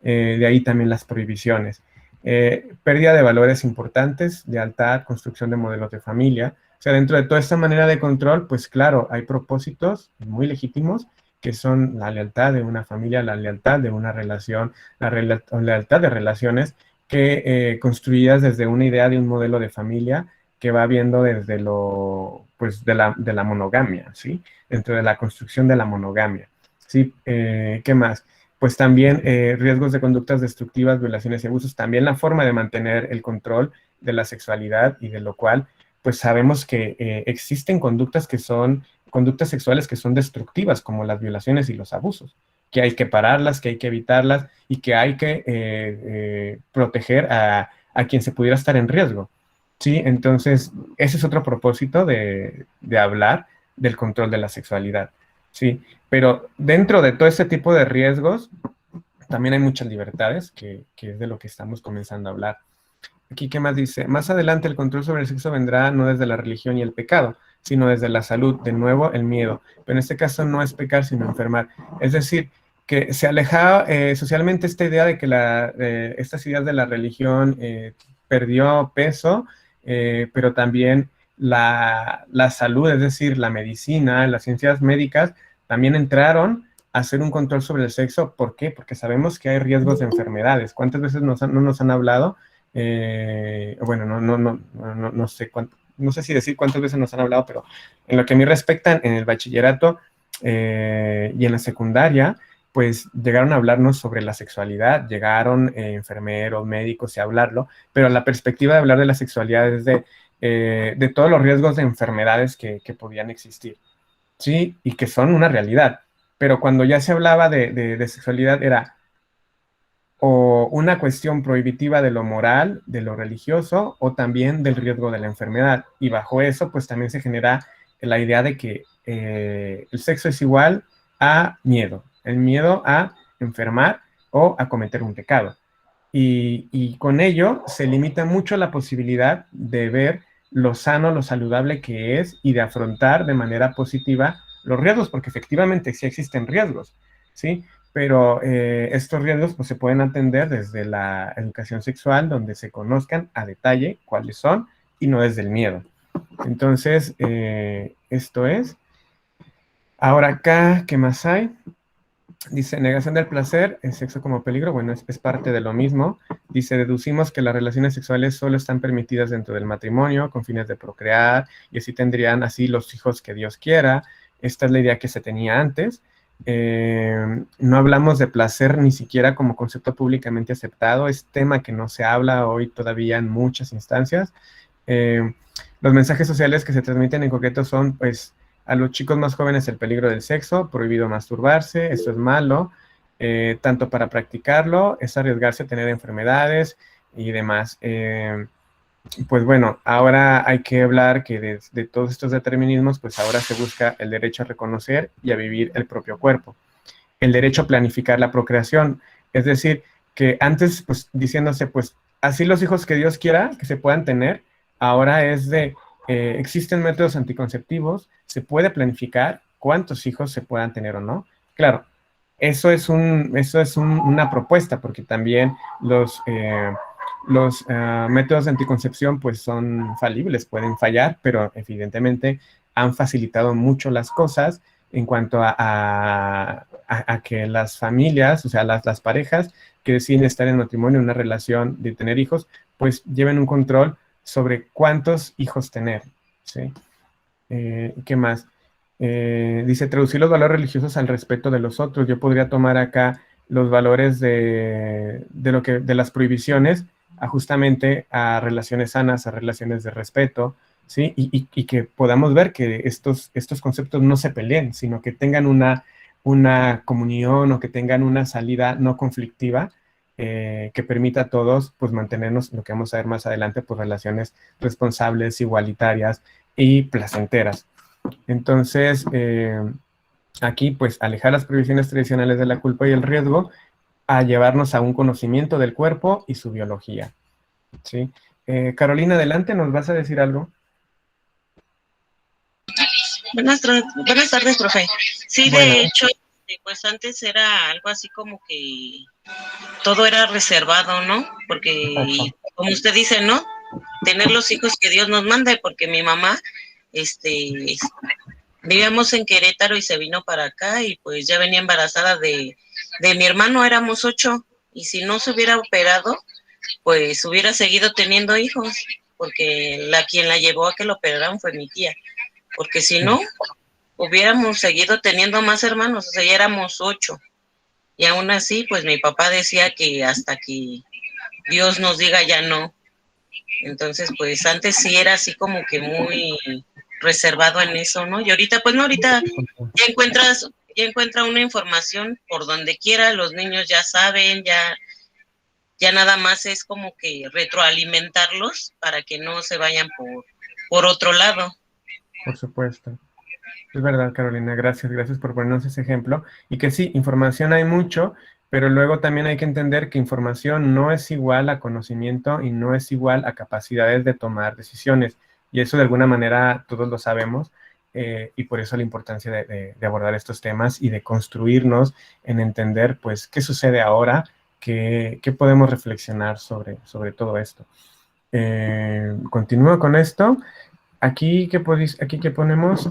De ahí también las prohibiciones. Pérdida de valores importantes, lealtad, construcción de modelos de familia. O sea, dentro de toda esta manera de control, pues claro, hay propósitos muy legítimos que son la lealtad de una familia, la lealtad de una relación, la lealtad de relaciones que construidas desde una idea de un modelo de familia que va viendo desde pues, de la monogamia, ¿sí? Dentro de la construcción de la monogamia, ¿sí? ¿Qué más? Pues también riesgos de conductas destructivas, violaciones y abusos, también la forma de mantener el control de la sexualidad y de lo cual, pues sabemos que existen conductas sexuales que son destructivas, como las violaciones y los abusos, que hay que pararlas, que hay que evitarlas y que hay que proteger a quien se pudiera estar en riesgo, ¿sí? Entonces, ese es otro propósito de hablar del control de la sexualidad, ¿sí? Pero dentro de todo ese tipo de riesgos, también hay muchas libertades, que es de lo que estamos comenzando a hablar. Aquí, ¿qué más dice? Más adelante el control sobre el sexo vendrá no desde la religión y el pecado, sino desde la salud, de nuevo el miedo. Pero en este caso no es pecar, sino enfermar. Es decir, que se alejaba socialmente esta idea de que estas ideas de la religión perdió peso, pero también la salud, es decir, la medicina, las ciencias médicas, también entraron a hacer un control sobre el sexo. ¿Por qué? Porque sabemos que hay riesgos de enfermedades. ¿Cuántas veces no nos han hablado? Bueno, no sé no sé si decir cuántas veces nos han hablado, pero en lo que a mí respecta, en el bachillerato y en la secundaria, pues llegaron a hablarnos sobre la sexualidad, llegaron enfermeros, médicos y a hablarlo, pero la perspectiva de hablar de la sexualidad es de todos los riesgos de enfermedades que podían existir, ¿sí? Y que son una realidad. Pero cuando ya se hablaba de sexualidad era o una cuestión prohibitiva de lo moral, de lo religioso, o también del riesgo de la enfermedad. Y bajo eso, pues también se genera la idea de que el sexo es igual a miedo, el miedo a enfermar o a cometer un pecado. Y con ello se limita mucho la posibilidad de ver lo sano, lo saludable que es y de afrontar de manera positiva los riesgos, porque efectivamente sí existen riesgos, ¿sí? Pero estos riesgos pues, se pueden atender desde la educación sexual, donde se conozcan a detalle cuáles son y no desde el miedo. Entonces, esto es. Ahora acá, ¿qué más hay? Dice, negación del placer, el sexo como peligro, bueno, es parte de lo mismo. Dice, deducimos que las relaciones sexuales solo están permitidas dentro del matrimonio, con fines de procrear, y así tendrían así los hijos que Dios quiera. Esta es la idea que se tenía antes. No hablamos de placer ni siquiera como concepto públicamente aceptado, es tema que no se habla hoy todavía en muchas instancias. Los mensajes sociales que se transmiten en concreto son, pues, a los chicos más jóvenes el peligro del sexo, prohibido masturbarse, esto es malo, tanto para practicarlo, es arriesgarse a tener enfermedades y demás. Pues bueno, ahora hay que hablar que de todos estos determinismos, pues ahora se busca el derecho a reconocer y a vivir el propio cuerpo, el derecho a planificar la procreación, es decir, que antes, pues diciéndose, pues así los hijos que Dios quiera que se puedan tener, ahora es existen métodos anticonceptivos, se puede planificar cuántos hijos se puedan tener o no. Claro, eso es una propuesta, porque también los métodos de anticoncepción pues son falibles, pueden fallar, pero evidentemente han facilitado mucho las cosas en cuanto a que las familias, o sea, las parejas que deciden estar en matrimonio, en una relación de tener hijos, pues lleven un control sobre cuántos hijos tener, ¿sí? ¿Qué más? Dice, traducir los valores religiosos al respeto de los otros. Yo podría tomar acá los valores de las prohibiciones justamente a relaciones sanas, a relaciones de respeto, ¿sí? Y que podamos ver que estos conceptos no se peleen, sino que tengan una comunión o que tengan una salida no conflictiva que permita a todos pues mantenernos, lo que vamos a ver más adelante, pues relaciones responsables, igualitarias y placenteras. Entonces, aquí pues alejar las prohibiciones tradicionales de la culpa y el riesgo a llevarnos a un conocimiento del cuerpo y su biología, ¿sí? Carolina, adelante, ¿nos vas a decir algo? Buenas tardes, profe. Sí, Bueno. de hecho, pues antes era algo así como que todo era reservado, ¿no? Porque, como usted dice, ¿no? Tener los hijos que Dios nos manda, porque mi mamá, vivíamos en Querétaro y se vino para acá y pues ya venía embarazada de mi hermano, éramos 8, y si no se hubiera operado, pues hubiera seguido teniendo hijos, porque quien la llevó a que lo operaran fue mi tía, porque si no, hubiéramos seguido teniendo más hermanos, o sea, ya éramos 8, y aún así, pues mi papá decía que hasta que Dios nos diga ya no. Entonces, pues antes sí era así como que muy reservado en eso, ¿no? Y ahorita, pues no, ahorita ya encuentra una información por donde quiera, los niños ya saben, ya nada más es como que retroalimentarlos para que no se vayan por otro lado. Por supuesto. Es verdad, Carolina, gracias por ponernos ese ejemplo. Y que sí, información hay mucho, pero luego también hay que entender que información no es igual a conocimiento y no es igual a capacidades de tomar decisiones. Y eso de alguna manera todos lo sabemos, y por eso la importancia de abordar estos temas y de construirnos en entender, pues, qué sucede ahora, qué podemos reflexionar sobre todo esto. Continúo con esto. Aquí que ponemos...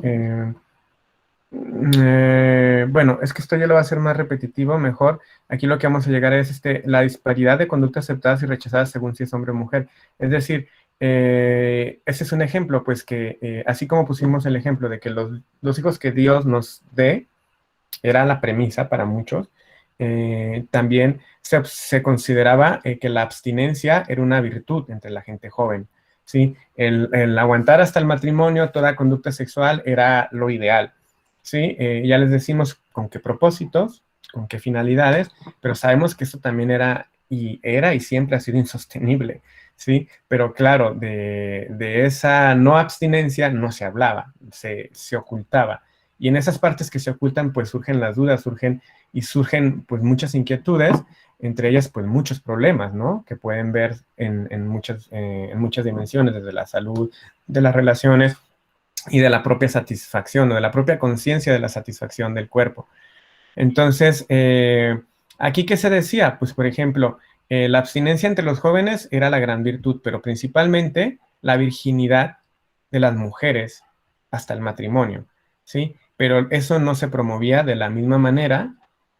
bueno, es que esto ya lo va a hacer más repetitivo, mejor. Aquí lo que vamos a llegar es la disparidad de conductas aceptadas y rechazadas según si es hombre o mujer. Es decir, ese es un ejemplo, pues que así como pusimos el ejemplo de que los hijos que Dios nos dé, era la premisa para muchos, también se consideraba que la abstinencia era una virtud entre la gente joven, ¿sí? El aguantar hasta el matrimonio toda conducta sexual era lo ideal. ¿Sí? Ya les decimos con qué propósitos, con qué finalidades, pero sabemos que eso también era y siempre ha sido insostenible, ¿sí? Pero claro, de esa no abstinencia no se hablaba, se ocultaba. Y en esas partes que se ocultan, pues surgen las dudas, surgen pues muchas inquietudes, entre ellas pues muchos problemas, ¿no? Que pueden ver en muchas dimensiones, desde la salud, de las relaciones, y de la propia satisfacción o de la propia conciencia de la satisfacción del cuerpo. Entonces, ¿aquí qué se decía? Pues, por ejemplo, la abstinencia entre los jóvenes era la gran virtud, pero principalmente la virginidad de las mujeres hasta el matrimonio, ¿sí? Pero eso no se promovía de la misma manera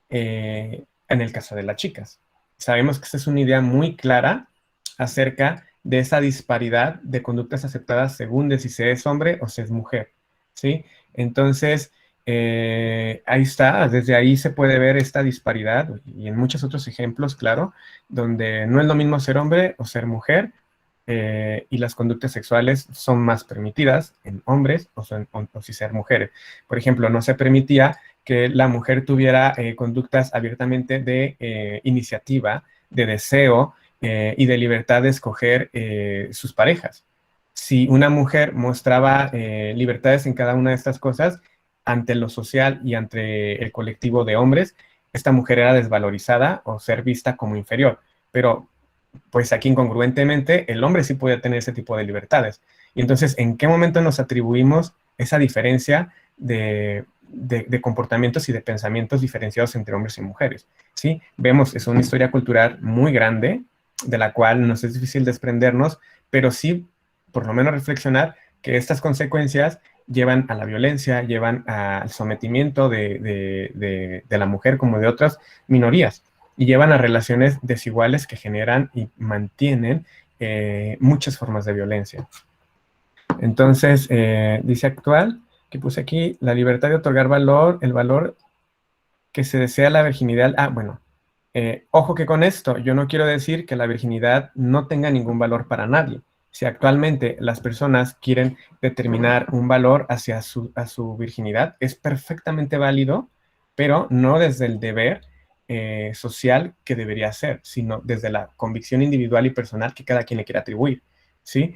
en el caso de las chicas. Sabemos que esta es una idea muy clara acerca de esa disparidad de conductas aceptadas según de si se es hombre o se es mujer, ¿sí? Entonces, ahí está, desde ahí se puede ver esta disparidad y en muchos otros ejemplos, claro, donde no es lo mismo ser hombre o ser mujer, y las conductas sexuales son más permitidas en hombres o si ser mujeres. Por ejemplo, no se permitía que la mujer tuviera conductas abiertamente de iniciativa, de deseo, y de libertad de escoger sus parejas. Si una mujer mostraba libertades en cada una de estas cosas, ante lo social y ante el colectivo de hombres, esta mujer era desvalorizada o ser vista como inferior. Pero, pues aquí incongruentemente, el hombre sí podía tener ese tipo de libertades. Y entonces, ¿en qué momento nos atribuimos esa diferencia de comportamientos y de pensamientos diferenciados entre hombres y mujeres? ¿Sí? Vemos, es una historia cultural muy grande, de la cual nos es difícil desprendernos, pero sí, por lo menos reflexionar que estas consecuencias llevan a la violencia, llevan al sometimiento de la mujer como de otras minorías, y llevan a relaciones desiguales que generan y mantienen muchas formas de violencia. Entonces, dice actual, que puse aquí, la libertad de otorgar valor, el valor que se desea a la virginidad. Bueno, ojo que con esto yo no quiero decir que la virginidad no tenga ningún valor para nadie. Si actualmente las personas quieren determinar un valor hacia su virginidad, es perfectamente válido, pero no desde el deber social que debería ser, sino desde la convicción individual y personal que cada quien le quiere atribuir, ¿sí?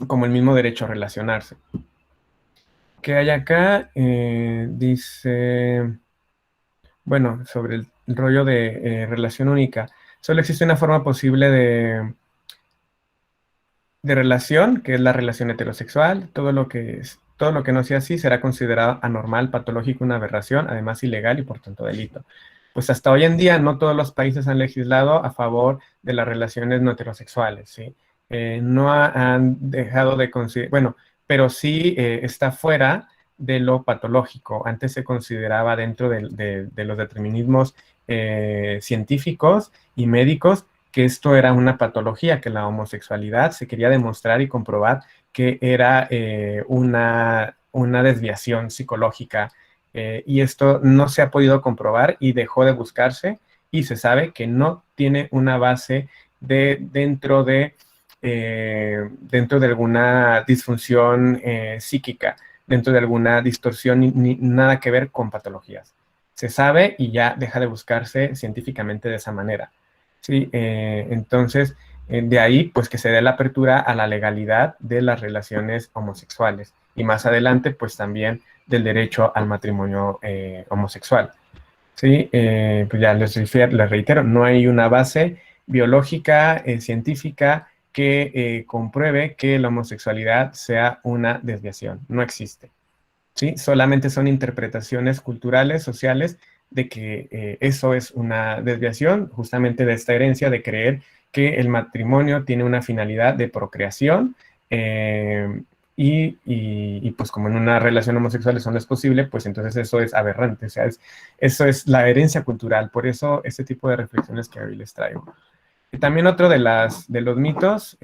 Como el mismo derecho a relacionarse. ¿Qué hay acá? Dice, bueno, sobre el rollo de relación única. Solo existe una forma posible de relación, que es la relación heterosexual. Todo lo que no sea así será considerado anormal, patológico, una aberración, además ilegal y por tanto delito. Pues hasta hoy en día no todos los países han legislado a favor de las relaciones no heterosexuales, ¿sí? No han dejado de considerar, bueno, pero sí está fuera de lo patológico. Antes se consideraba dentro de los determinismos científicos y médicos que esto era una patología, que la homosexualidad se quería demostrar y comprobar que era una desviación psicológica, y esto no se ha podido comprobar y dejó de buscarse, y se sabe que no tiene una base dentro de alguna disfunción psíquica, dentro de alguna distorsión, ni nada que ver con patologías. Se sabe y ya deja de buscarse científicamente de esa manera. Sí, entonces, de ahí, pues que se dé la apertura a la legalidad de las relaciones homosexuales. Y más adelante, pues también del derecho al matrimonio homosexual. Sí, pues ya les reitero, no hay una base biológica, científica, que compruebe que la homosexualidad sea una desviación. No existe. ¿Sí? Solamente son interpretaciones culturales, sociales, de que eso es una desviación justamente de esta herencia de creer que el matrimonio tiene una finalidad de procreación, y pues como en una relación homosexual eso no es posible, pues entonces eso es aberrante, o sea, eso es la herencia cultural. Por eso este tipo de reflexiones que hoy les traigo. Y también otro de los mitos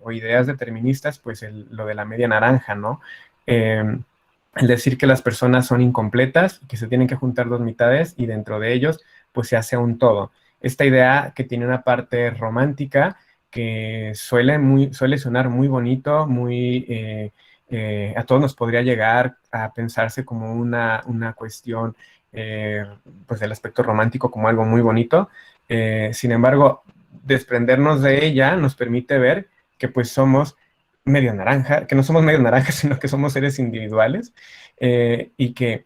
o ideas deterministas, pues lo de la media naranja, ¿no? El decir que las personas son incompletas, que se tienen que juntar dos mitades y dentro de ellos pues se hace un todo. Esta idea que tiene una parte romántica que suele sonar muy bonito, a todos nos podría llegar a pensarse como una cuestión pues del aspecto romántico como algo muy bonito. Sin embargo, desprendernos de ella nos permite ver que pues somos medio naranja, que no somos medio naranja, sino que somos seres individuales, y que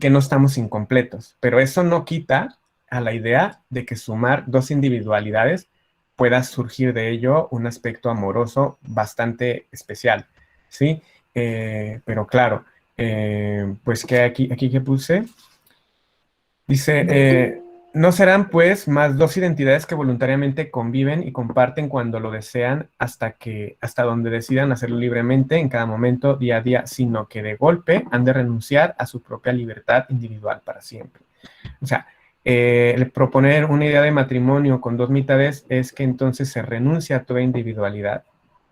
no estamos incompletos. Pero eso no quita a la idea de que sumar dos individualidades pueda surgir de ello un aspecto amoroso bastante especial, ¿sí? Pero claro, pues que aquí que puse, dice, no serán pues más dos identidades que voluntariamente conviven y comparten cuando lo desean hasta donde decidan hacerlo libremente en cada momento, día a día, sino que de golpe han de renunciar a su propia libertad individual para siempre. O sea, el proponer una idea de matrimonio con dos mitades es que entonces se renuncia a toda individualidad,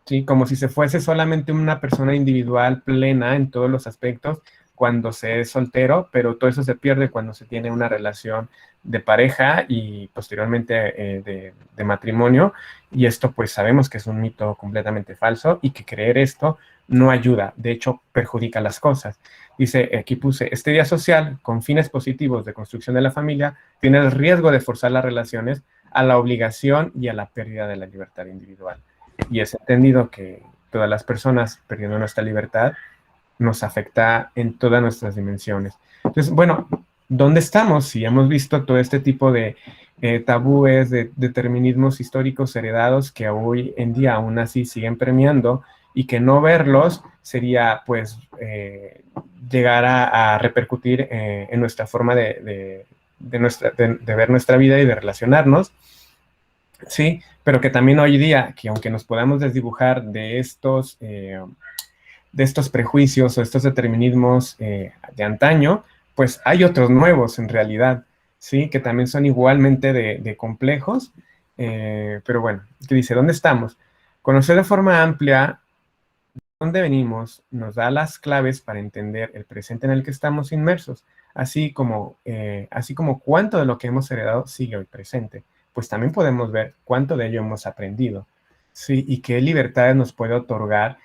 ¿sí? Como si se fuese solamente una persona individual plena en todos los aspectos cuando se es soltero, pero todo eso se pierde cuando se tiene una relación de pareja y posteriormente de matrimonio, y esto pues sabemos que es un mito completamente falso y que creer esto no ayuda, de hecho perjudica las cosas. Dice, aquí puse, este día social con fines positivos de construcción de la familia tiene el riesgo de forzar las relaciones a la obligación y a la pérdida de la libertad individual. Y es entendido que todas las personas perdiendo nuestra libertad nos afecta en todas nuestras dimensiones. Entonces, bueno, ¿dónde estamos? Si hemos visto todo este tipo de tabúes, de determinismos históricos heredados que hoy en día aún así siguen premiando, y que no verlos sería, pues, llegar a repercutir en nuestra forma de ver nuestra vida y de relacionarnos, ¿sí? Pero que también hoy día, que aunque nos podamos desdibujar de estos prejuicios o estos determinismos de antaño, pues hay otros nuevos en realidad, ¿sí? Que también son igualmente de complejos, pero bueno, que dice, ¿dónde estamos? Conocer de forma amplia dónde venimos nos da las claves para entender el presente en el que estamos inmersos, así como cuánto de lo que hemos heredado sigue hoy presente. Pues también podemos ver cuánto de ello hemos aprendido, ¿sí? Y qué libertades nos puede otorgar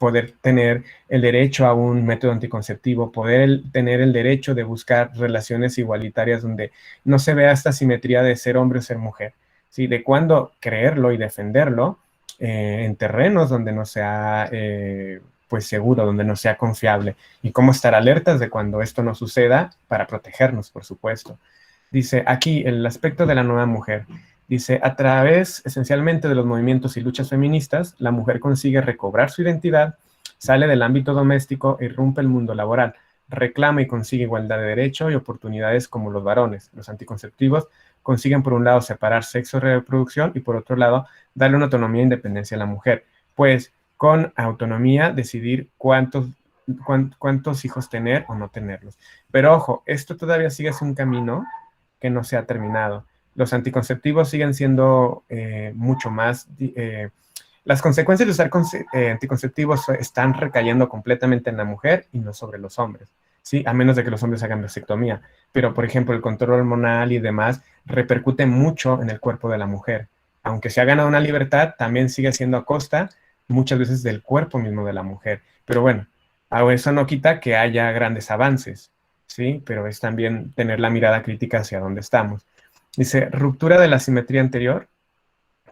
poder tener el derecho a un método anticonceptivo, poder tener el derecho de buscar relaciones igualitarias donde no se vea esta simetría de ser hombre o ser mujer, ¿sí? De cuándo creerlo y defenderlo en terrenos donde no sea pues seguro, donde no sea confiable, y cómo estar alertas de cuando esto no suceda para protegernos, por supuesto. Dice aquí el aspecto de la nueva mujer. Dice, a través esencialmente de los movimientos y luchas feministas, la mujer consigue recobrar su identidad, sale del ámbito doméstico e irrumpe el mundo laboral, reclama y consigue igualdad de derecho y oportunidades como los varones. Los anticonceptivos consiguen por un lado separar sexo y reproducción y por otro lado darle una autonomía e independencia a la mujer, pues con autonomía decidir cuántos hijos tener o no tenerlos. Pero ojo, esto todavía sigue un camino que no se ha terminado. Los anticonceptivos siguen siendo mucho más... las consecuencias de usar anticonceptivos están recayendo completamente en la mujer y no sobre los hombres, ¿sí? A menos de que los hombres hagan vasectomía. Pero, por ejemplo, el control hormonal y demás repercute mucho en el cuerpo de la mujer. Aunque se ha ganado una libertad, también sigue siendo a costa muchas veces del cuerpo mismo de la mujer. Pero bueno, eso no quita que haya grandes avances, ¿sí? Pero es también tener la mirada crítica hacia dónde estamos. Dice, ruptura de la simetría anterior,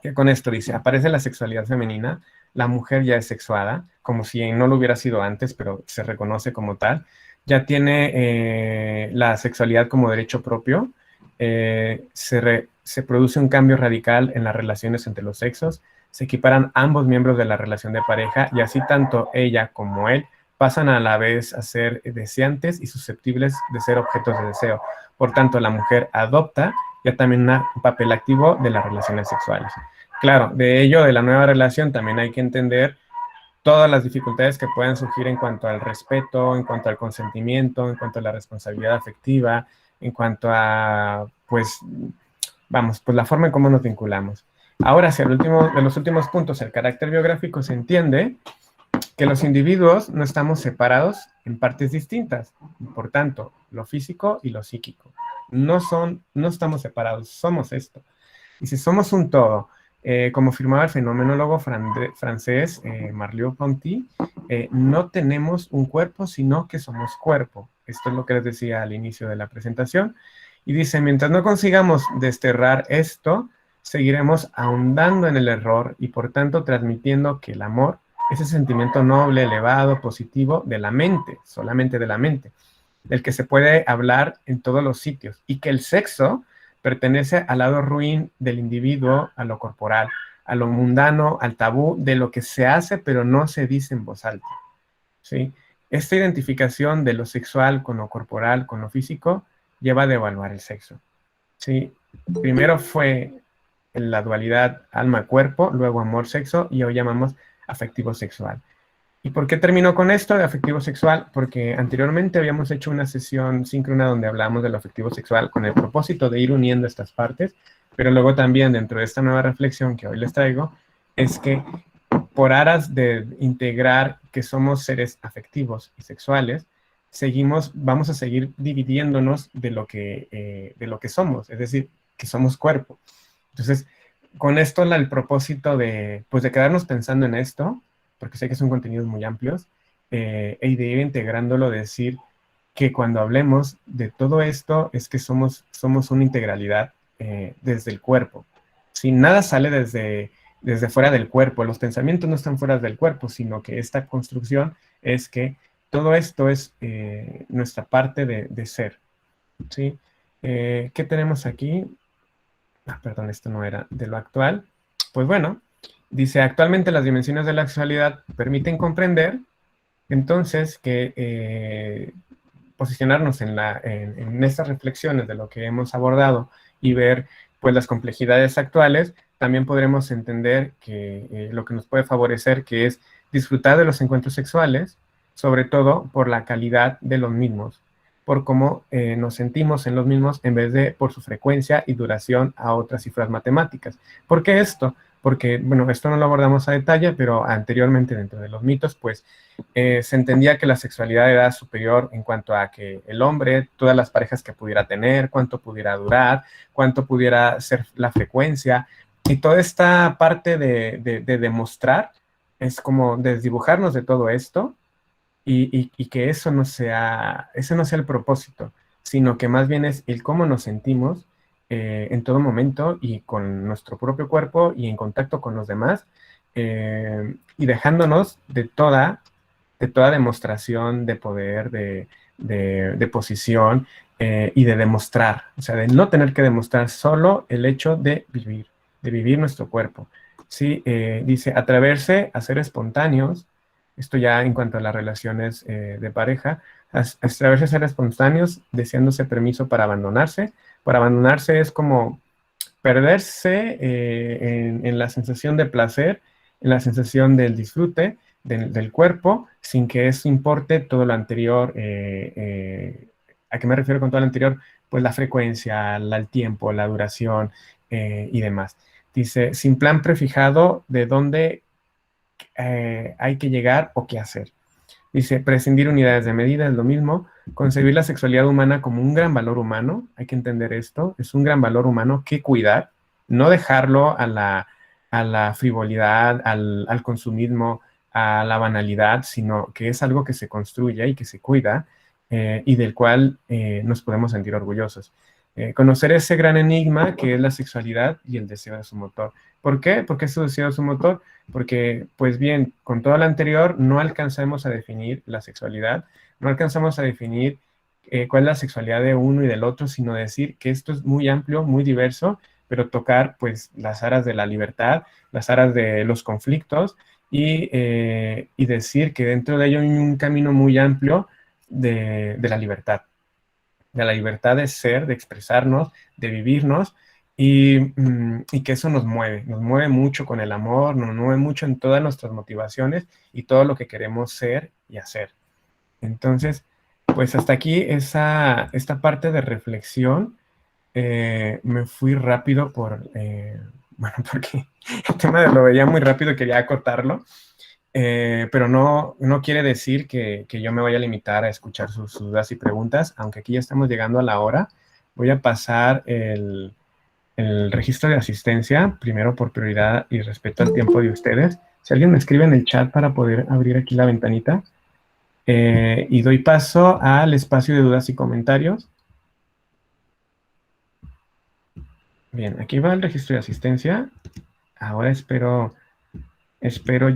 que con esto dice, aparece la sexualidad femenina, la mujer ya es sexuada, como si no lo hubiera sido antes, pero se reconoce como tal, ya tiene la sexualidad como derecho propio, se produce un cambio radical en las relaciones entre los sexos, se equiparan ambos miembros de la relación de pareja y así tanto ella como él pasan a la vez a ser deseantes y susceptibles de ser objetos de deseo. Por tanto, la mujer adopta ya también un papel activo de las relaciones sexuales. Claro, de ello, de la nueva relación, también hay que entender todas las dificultades que pueden surgir en cuanto al respeto, en cuanto al consentimiento, en cuanto a la responsabilidad afectiva, en cuanto a, pues, vamos, pues la forma en cómo nos vinculamos. Ahora, hacia el último de los últimos puntos, el carácter biográfico, se entiende que los individuos no estamos separados en partes distintas. Por tanto, lo físico y lo psíquico. No estamos separados, somos esto. Y si somos un todo, como afirmaba el fenomenólogo francés Merleau-Ponty, no tenemos un cuerpo, sino que somos cuerpo. Esto es lo que les decía al inicio de la presentación. Y dice, mientras no consigamos desterrar esto, seguiremos ahondando en el error y por tanto transmitiendo que el amor, ese sentimiento noble, elevado, positivo de la mente, solamente de la mente, del que se puede hablar en todos los sitios, y que el sexo pertenece al lado ruin del individuo, a lo corporal, a lo mundano, al tabú, de lo que se hace pero no se dice en voz alta, ¿sí? Esta identificación de lo sexual con lo corporal, con lo físico, lleva a devaluar el sexo, ¿sí? Primero fue la dualidad alma-cuerpo, luego amor-sexo, y hoy llamamos afectivo-sexual. ¿Y por qué terminó con esto de afectivo-sexual? Porque anteriormente habíamos hecho una sesión síncrona donde hablábamos de lo afectivo-sexual con el propósito de ir uniendo estas partes, pero luego también dentro de esta nueva reflexión que hoy les traigo, es que por aras de integrar que somos seres afectivos y sexuales, vamos a seguir dividiéndonos de lo que somos, es decir, que somos cuerpo. Entonces, con esto el propósito de quedarnos pensando en esto, porque sé que son contenidos muy amplios, y de ir integrándolo, decir que cuando hablemos de todo esto es que somos una integralidad desde el cuerpo. Si nada sale desde fuera del cuerpo, los pensamientos no están fuera del cuerpo, sino que esta construcción es que todo esto es nuestra parte de ser, ¿sí? ¿Qué tenemos aquí? Perdón, esto no era de lo actual. Pues bueno, dice, actualmente las dimensiones de la sexualidad permiten comprender, entonces, que posicionarnos en estas reflexiones de lo que hemos abordado y ver, pues, las complejidades actuales, también podremos entender que lo que nos puede favorecer, que es disfrutar de los encuentros sexuales, sobre todo por la calidad de los mismos, por cómo nos sentimos en los mismos en vez de por su frecuencia y duración a otras cifras matemáticas. ¿Por qué esto? Porque, bueno, esto no lo abordamos a detalle, pero anteriormente dentro de los mitos, pues, se entendía que la sexualidad era superior en cuanto a que el hombre, todas las parejas que pudiera tener, cuánto pudiera durar, cuánto pudiera ser la frecuencia, y toda esta parte de demostrar es como desdibujarnos de todo esto y que ese no sea el propósito, sino que más bien es el cómo nos sentimos en todo momento y con nuestro propio cuerpo y en contacto con los demás, y dejándonos de toda demostración de poder, de posición, y de demostrar, o sea, de no tener que demostrar, solo el hecho de vivir nuestro cuerpo. Sí, dice, atreverse a ser espontáneos, esto ya en cuanto a las relaciones de pareja, atreverse a ser espontáneos, deseándose permiso para abandonarse. Para abandonarse es como perderse en la sensación de placer, en la sensación del disfrute del cuerpo, sin que eso importe todo lo anterior. ¿A qué me refiero con todo lo anterior? Pues la frecuencia, el tiempo, la duración y demás. Dice, sin plan prefijado de dónde hay que llegar o qué hacer. Dice, prescindir unidades de medida es lo mismo. Concebir la sexualidad humana como un gran valor humano, hay que entender esto, es un gran valor humano que cuidar, no dejarlo a la frivolidad, al consumismo, a la banalidad, sino que es algo que se construye y que se cuida, y del cual nos podemos sentir orgullosos. Conocer ese gran enigma que es la sexualidad y el deseo de su motor. ¿Por qué? ¿Por qué su deseo de su motor? Porque, pues bien, con todo lo anterior no alcanzamos a definir la sexualidad, no alcanzamos a definir cuál es la sexualidad de uno y del otro, sino decir que esto es muy amplio, muy diverso, pero tocar pues las aras de la libertad, las aras de los conflictos y decir que dentro de ello hay un camino muy amplio de la libertad de ser, de expresarnos, de vivirnos, y que eso nos mueve mucho con el amor, nos mueve mucho en todas nuestras motivaciones y todo lo que queremos ser y hacer. Entonces, pues hasta aquí esta parte de reflexión. Me fui rápido bueno, porque el tema lo veía muy rápido y quería acotarlo. Pero no quiere decir que yo me vaya a limitar a escuchar sus dudas y preguntas, aunque aquí ya estamos llegando a la hora. Voy a pasar el registro de asistencia, primero por prioridad y respeto al tiempo de ustedes. Si alguien me escribe en el chat para poder abrir aquí la ventanita, y doy paso al espacio de dudas y comentarios. Bien, aquí va el registro de asistencia. Ahora espero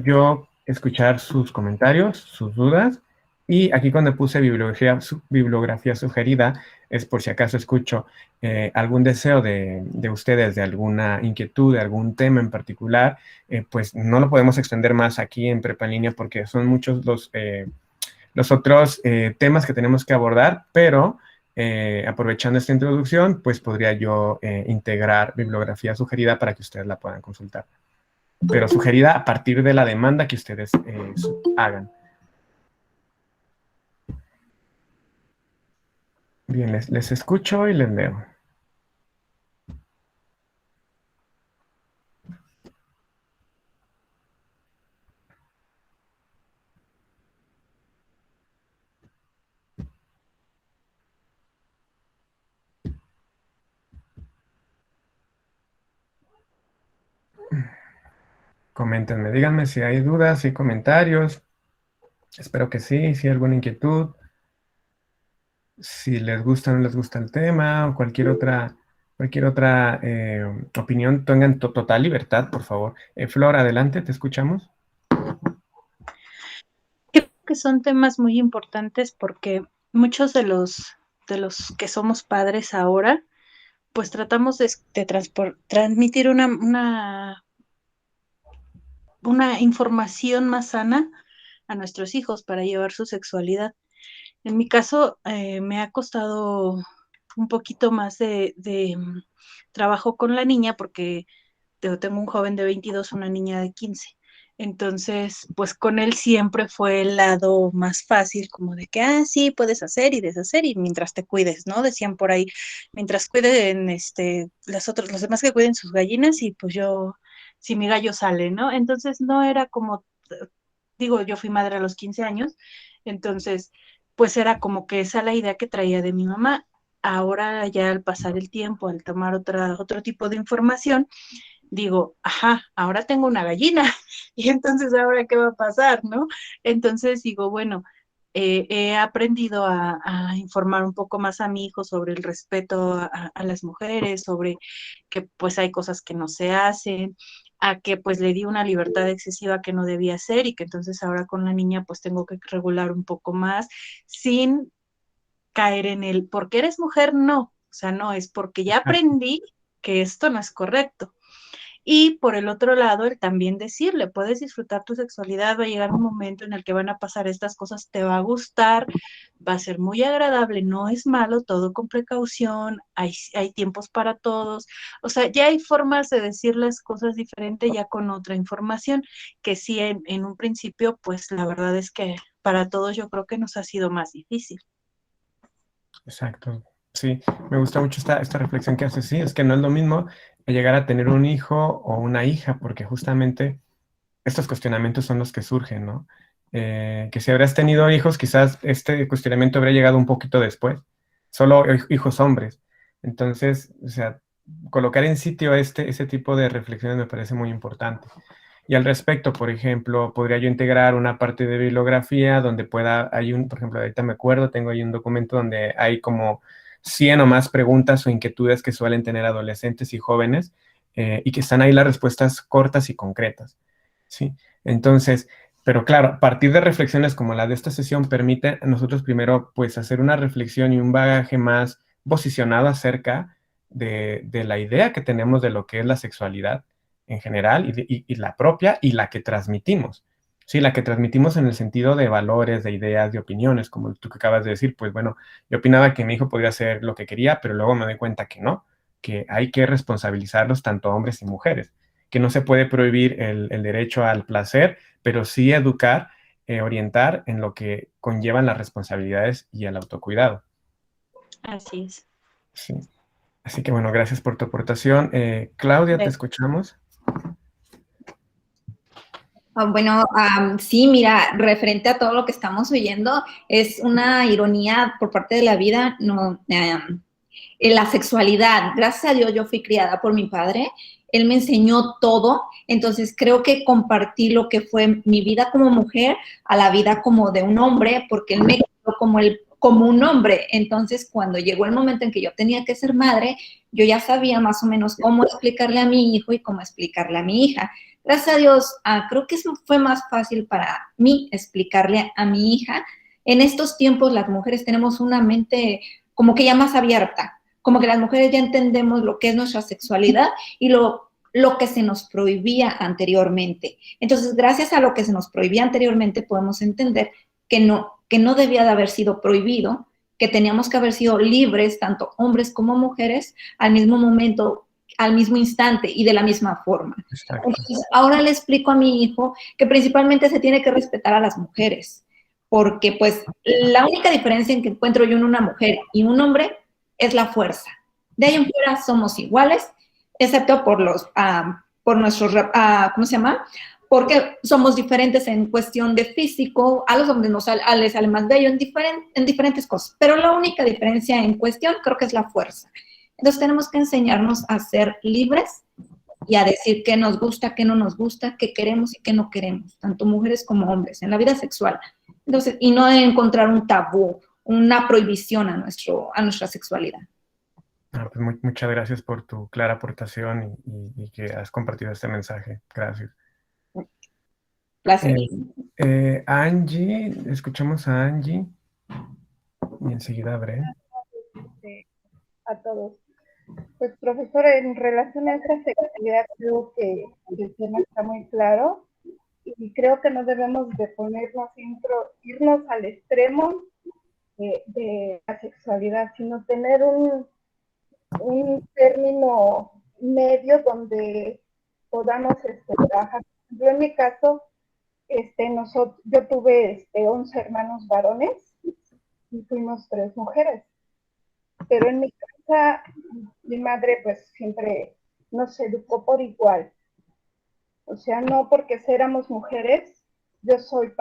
yo escuchar sus comentarios, sus dudas. Y aquí cuando puse bibliografía sugerida, es por si acaso escucho algún deseo de ustedes, de alguna inquietud, de algún tema en particular, pues no lo podemos extender más aquí en Prepa en Línea porque son muchos los otros temas que tenemos que abordar, pero aprovechando esta introducción, pues podría yo integrar bibliografía sugerida para que ustedes la puedan consultar, pero sugerida a partir de la demanda que ustedes hagan. Bien, les escucho y les leo. Coméntenme, díganme si hay dudas, si hay comentarios. Espero que sí, si hay alguna inquietud. Si les gusta o no les gusta el tema o cualquier otra opinión, tengan total libertad, por favor. Flor, adelante, te escuchamos. Creo que son temas muy importantes porque muchos de los que somos padres ahora, pues tratamos de transmitir una información más sana a nuestros hijos para llevar su sexualidad. En mi caso, me ha costado un poquito más de trabajo con la niña porque tengo un joven de 22, una niña de 15. Entonces, pues con él siempre fue el lado más fácil, como de que, sí, puedes hacer y deshacer y mientras te cuides, ¿no? Decían por ahí, mientras cuiden los demás que cuiden sus gallinas y pues yo, si mi gallo sale, ¿no? Entonces no era como, digo, yo fui madre a los 15 años, entonces, pues era como que esa la idea que traía de mi mamá. Ahora ya al pasar el tiempo, al tomar otro tipo de información, digo, ajá, ahora tengo una gallina, y entonces ahora qué va a pasar, ¿no? Entonces digo, bueno, he aprendido a informar un poco más a mi hijo sobre el respeto a las mujeres, sobre que pues hay cosas que no se hacen, a que pues le di una libertad excesiva que no debía ser y que entonces ahora con la niña pues tengo que regular un poco más sin caer en el, porque eres mujer, no, o sea, no, es porque ya aprendí que esto no es correcto. Y por el otro lado, el también decirle, puedes disfrutar tu sexualidad, va a llegar un momento en el que van a pasar estas cosas, te va a gustar, va a ser muy agradable, no es malo, todo con precaución, hay tiempos para todos, o sea, ya hay formas de decir las cosas diferentes ya con otra información, que sí en un principio, pues la verdad es que para todos yo creo que nos ha sido más difícil. Exacto. Sí, me gusta mucho esta reflexión que haces. Sí, es que no es lo mismo llegar a tener un hijo o una hija, porque justamente estos cuestionamientos son los que surgen, ¿no? Que si habrías tenido hijos, quizás este cuestionamiento habría llegado un poquito después, solo hijos hombres. Entonces, o sea, colocar en sitio ese tipo de reflexiones me parece muy importante. Y al respecto, por ejemplo, podría yo integrar una parte de bibliografía donde por ejemplo, ahorita me acuerdo, tengo ahí un documento donde hay como 100 o más preguntas o inquietudes que suelen tener adolescentes y jóvenes y que están ahí las respuestas cortas y concretas, ¿sí? Entonces, pero claro, partir de reflexiones como la de esta sesión permite a nosotros primero, pues, hacer una reflexión y un bagaje más posicionado acerca de la idea que tenemos de lo que es la sexualidad en general y la propia y la que transmitimos. Sí, la que transmitimos en el sentido de valores, de ideas, de opiniones, como tú que acabas de decir, pues bueno, yo opinaba que mi hijo podía hacer lo que quería, pero luego me doy cuenta que no, que hay que responsabilizarlos tanto hombres y mujeres, que no se puede prohibir el derecho al placer, pero sí educar, orientar en lo que conllevan las responsabilidades y el autocuidado. Así es. Sí. Así que bueno, gracias por tu aportación. Claudia, te escuchamos. Bueno, sí, mira, referente a todo lo que estamos oyendo, es una ironía por parte de la vida, no, en la sexualidad. Gracias a Dios yo fui criada por mi padre, él me enseñó todo, entonces creo que compartí lo que fue mi vida como mujer a la vida como de un hombre, porque él me crió como un hombre. Entonces, cuando llegó el momento en que yo tenía que ser madre, yo ya sabía más o menos cómo explicarle a mi hijo y cómo explicarle a mi hija. Gracias a Dios, creo que fue más fácil para mí explicarle a mi hija. En estos tiempos las mujeres tenemos una mente como que ya más abierta, como que las mujeres ya entendemos lo que es nuestra sexualidad y lo que se nos prohibía anteriormente. Entonces, gracias a lo que se nos prohibía anteriormente, podemos entender que no debía de haber sido prohibido, que teníamos que haber sido libres, tanto hombres como mujeres, al mismo momento, al mismo instante y de la misma forma. Exacto. Entonces, ahora le explico a mi hijo que principalmente se tiene que respetar a las mujeres, porque pues la única diferencia en que encuentro yo en una mujer y un hombre es la fuerza. De ahí en fuera somos iguales, excepto por nuestros, ¿cómo se llama? Porque somos diferentes en cuestión de físico, a los hombres les sale más bello en diferentes cosas, pero la única diferencia en cuestión creo que es la fuerza. Entonces tenemos que enseñarnos a ser libres y a decir qué nos gusta, qué no nos gusta, qué queremos y qué no queremos, tanto mujeres como hombres, en la vida sexual. Entonces, y no encontrar un tabú, una prohibición a nuestra sexualidad. Pues muchas gracias por tu clara aportación y que has compartido este mensaje. Gracias. Gracias. Angie, escuchamos a Angie y enseguida Bren. A todos. Pues, profesor, en relación a esta sexualidad, creo que el tema está muy claro y creo que no debemos de irnos al extremo de la sexualidad, sino tener un término medio donde podamos trabajar. Yo en mi caso, yo tuve 11 hermanos varones y fuimos 3 mujeres. Pero en mi casa, mi madre pues siempre nos educó por igual. O sea, no porque éramos mujeres, yo soy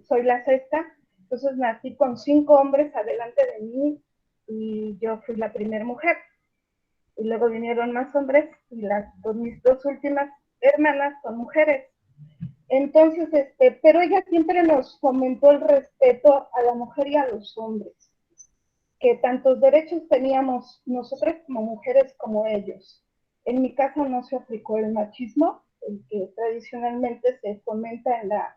soy la sexta, entonces nací con 5 hombres adelante de mí y yo fui la primera mujer. Y luego vinieron más hombres y mis 2 últimas hermanas son mujeres. Entonces, pero ella siempre nos fomentó el respeto a la mujer y a los hombres, que tantos derechos teníamos nosotras como mujeres como ellos. En mi casa no se aplicó el machismo, el que tradicionalmente se fomenta en la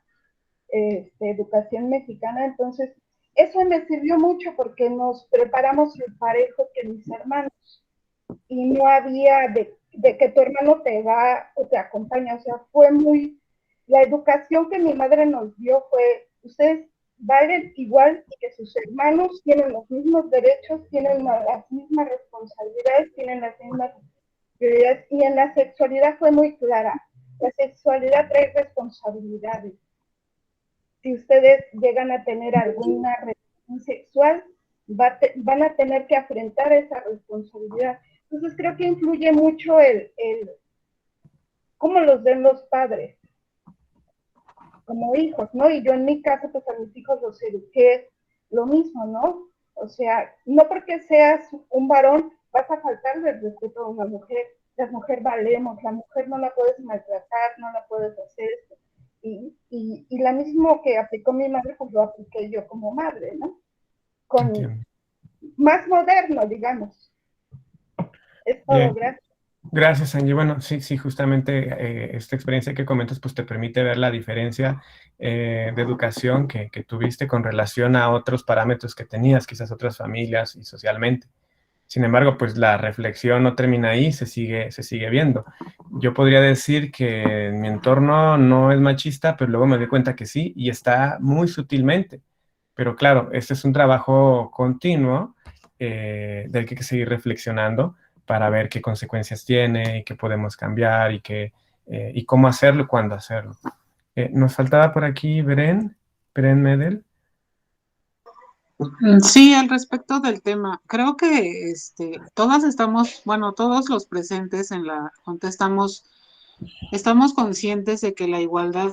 educación mexicana, entonces eso me sirvió mucho porque nos preparamos el parejo que mis hermanos, y no había de que tu hermano te va o te acompaña, o sea, fue muy, la educación que mi madre nos dio fue, ustedes valen igual que sus hermanos, tienen los mismos derechos, tienen las mismas responsabilidades, tienen las mismas prioridades, y en la sexualidad fue muy clara, la sexualidad trae responsabilidades. Si ustedes llegan a tener alguna relación sexual, van a tener que afrontar esa responsabilidad. Entonces creo que influye mucho el cómo los ven los padres como hijos, ¿no? Y yo en mi caso, pues a mis hijos los eduqué lo mismo, ¿no? O sea, no porque seas un varón vas a faltarle el respeto a una mujer. La mujer valemos, la mujer no la puedes maltratar, no la puedes hacer esto. Y la mismo que aplicó mi madre, pues lo apliqué yo como madre, ¿no? Con más moderno, digamos. Es todo, Bien. gracias. Gracias, Angie. Bueno, sí, justamente esta experiencia que comentas pues te permite ver la diferencia de educación que tuviste con relación a otros parámetros que tenías, quizás otras familias y socialmente. Sin embargo, pues la reflexión no termina ahí, se sigue viendo. Yo podría decir que mi entorno no es machista, pero luego me doy cuenta que sí, y está muy sutilmente. Pero claro, este es un trabajo continuo del que hay que seguir reflexionando para ver qué consecuencias tiene y qué podemos cambiar y cómo hacerlo y cuándo hacerlo. Nos faltaba por aquí Beren Medel. Sí, al respecto del tema, creo que todas estamos, bueno, todos los presentes en la junta estamos conscientes de que la igualdad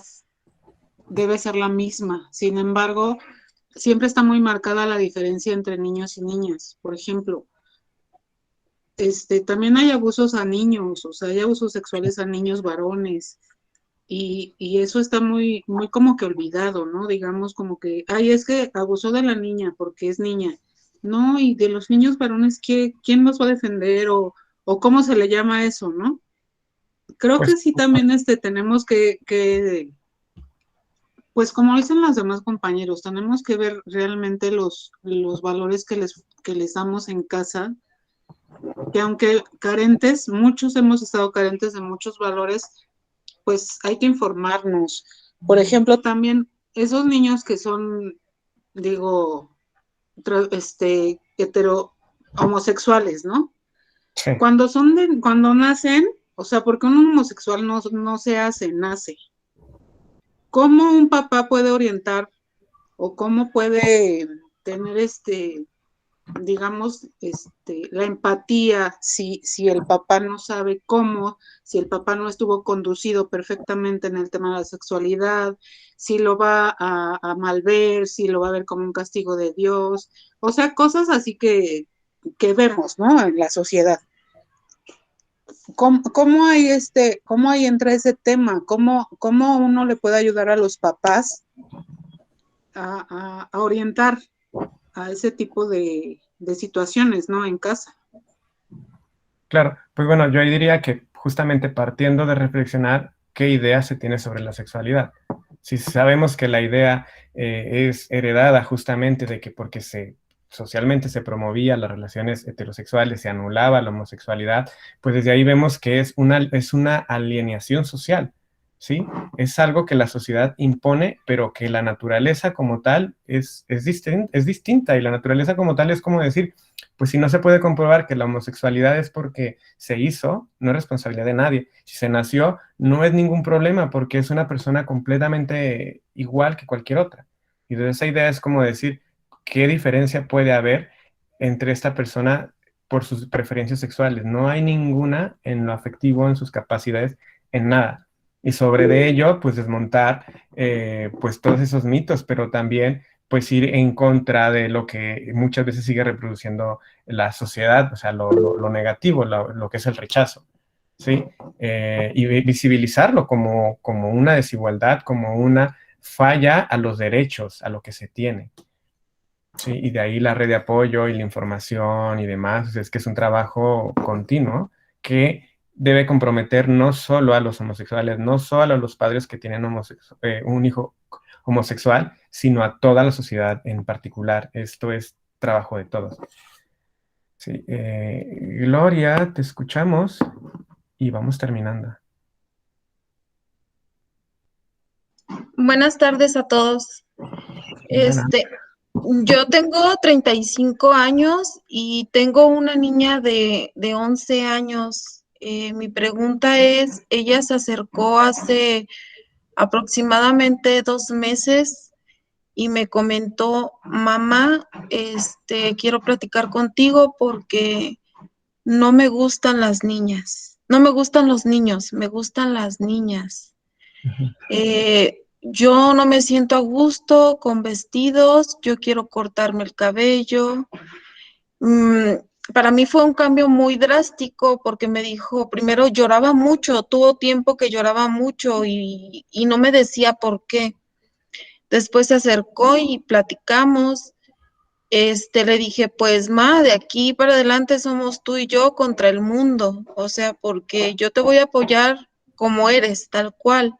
debe ser la misma. Sin embargo, siempre está muy marcada la diferencia entre niños y niñas. Por ejemplo, también hay abusos a niños, o sea, hay abusos sexuales a niños varones. Y eso está muy, muy como que olvidado, ¿no? Digamos como que, ay, es que abusó de la niña porque es niña. No, y de los niños varones, ¿quién los va a defender? O cómo se le llama eso, ¿no? Creo que sí también tenemos que, pues como dicen los demás compañeros, tenemos que ver realmente los valores que les damos en casa, que aunque carentes, muchos hemos estado carentes de muchos valores, pues hay que informarnos. Por ejemplo, también esos niños que son, digo, homosexuales, ¿no? Sí. Cuando nacen, o sea, porque un homosexual no se hace, nace. ¿Cómo un papá puede orientar o cómo puede tener digamos, la empatía, si el papá no sabe cómo, si el papá no estuvo conducido perfectamente en el tema de la sexualidad, si lo va a malver, si lo va a ver como un castigo de Dios, o sea, cosas así que vemos, ¿no? En la sociedad. ¿Cómo ahí entra ese tema? ¿Cómo uno le puede ayudar a los papás a orientar a ese tipo de situaciones, ¿no? En casa. Claro, pues bueno, yo ahí diría que justamente partiendo de reflexionar qué idea se tiene sobre la sexualidad. Si sabemos que la idea es heredada justamente de que porque socialmente se promovía las relaciones heterosexuales, se anulaba la homosexualidad, pues desde ahí vemos que es una alienación social, ¿sí? Es algo que la sociedad impone, pero que la naturaleza como tal es distinta, y la naturaleza como tal es como decir, pues si no se puede comprobar que la homosexualidad es porque se hizo, no es responsabilidad de nadie. Si se nació, no es ningún problema porque es una persona completamente igual que cualquier otra. Y de esa idea es como decir, ¿qué diferencia puede haber entre esta persona por sus preferencias sexuales? No hay ninguna en lo afectivo, en sus capacidades, en nada. Y sobre de ello, pues desmontar pues todos esos mitos, pero también pues ir en contra de lo que muchas veces sigue reproduciendo la sociedad, o sea, lo negativo, lo que es el rechazo. ¿sí? Y visibilizarlo como una desigualdad, como una falla a los derechos, a lo que se tiene. Sí, y de ahí la red de apoyo y la información y demás, es que es un trabajo continuo que debe comprometer no solo a los homosexuales, no solo a los padres que tienen un hijo homosexual, sino a toda la sociedad en particular. Esto es trabajo de todos. Sí, Gloria, te escuchamos y vamos terminando. Buenas tardes a todos. Yo tengo 35 años y tengo una niña de 11 años. Mi pregunta es, ella se acercó hace aproximadamente 2 meses y me comentó, mamá, quiero platicar contigo porque no me gustan las niñas. No me gustan los niños, me gustan las niñas. Yo no me siento a gusto con vestidos, yo quiero cortarme el cabello. Para mí fue un cambio muy drástico porque me dijo, primero lloraba mucho, tuvo tiempo que lloraba mucho y no me decía por qué. Después se acercó y platicamos. Le dije, pues ma, de aquí para adelante somos tú y yo contra el mundo, o sea, porque yo te voy a apoyar como eres, tal cual.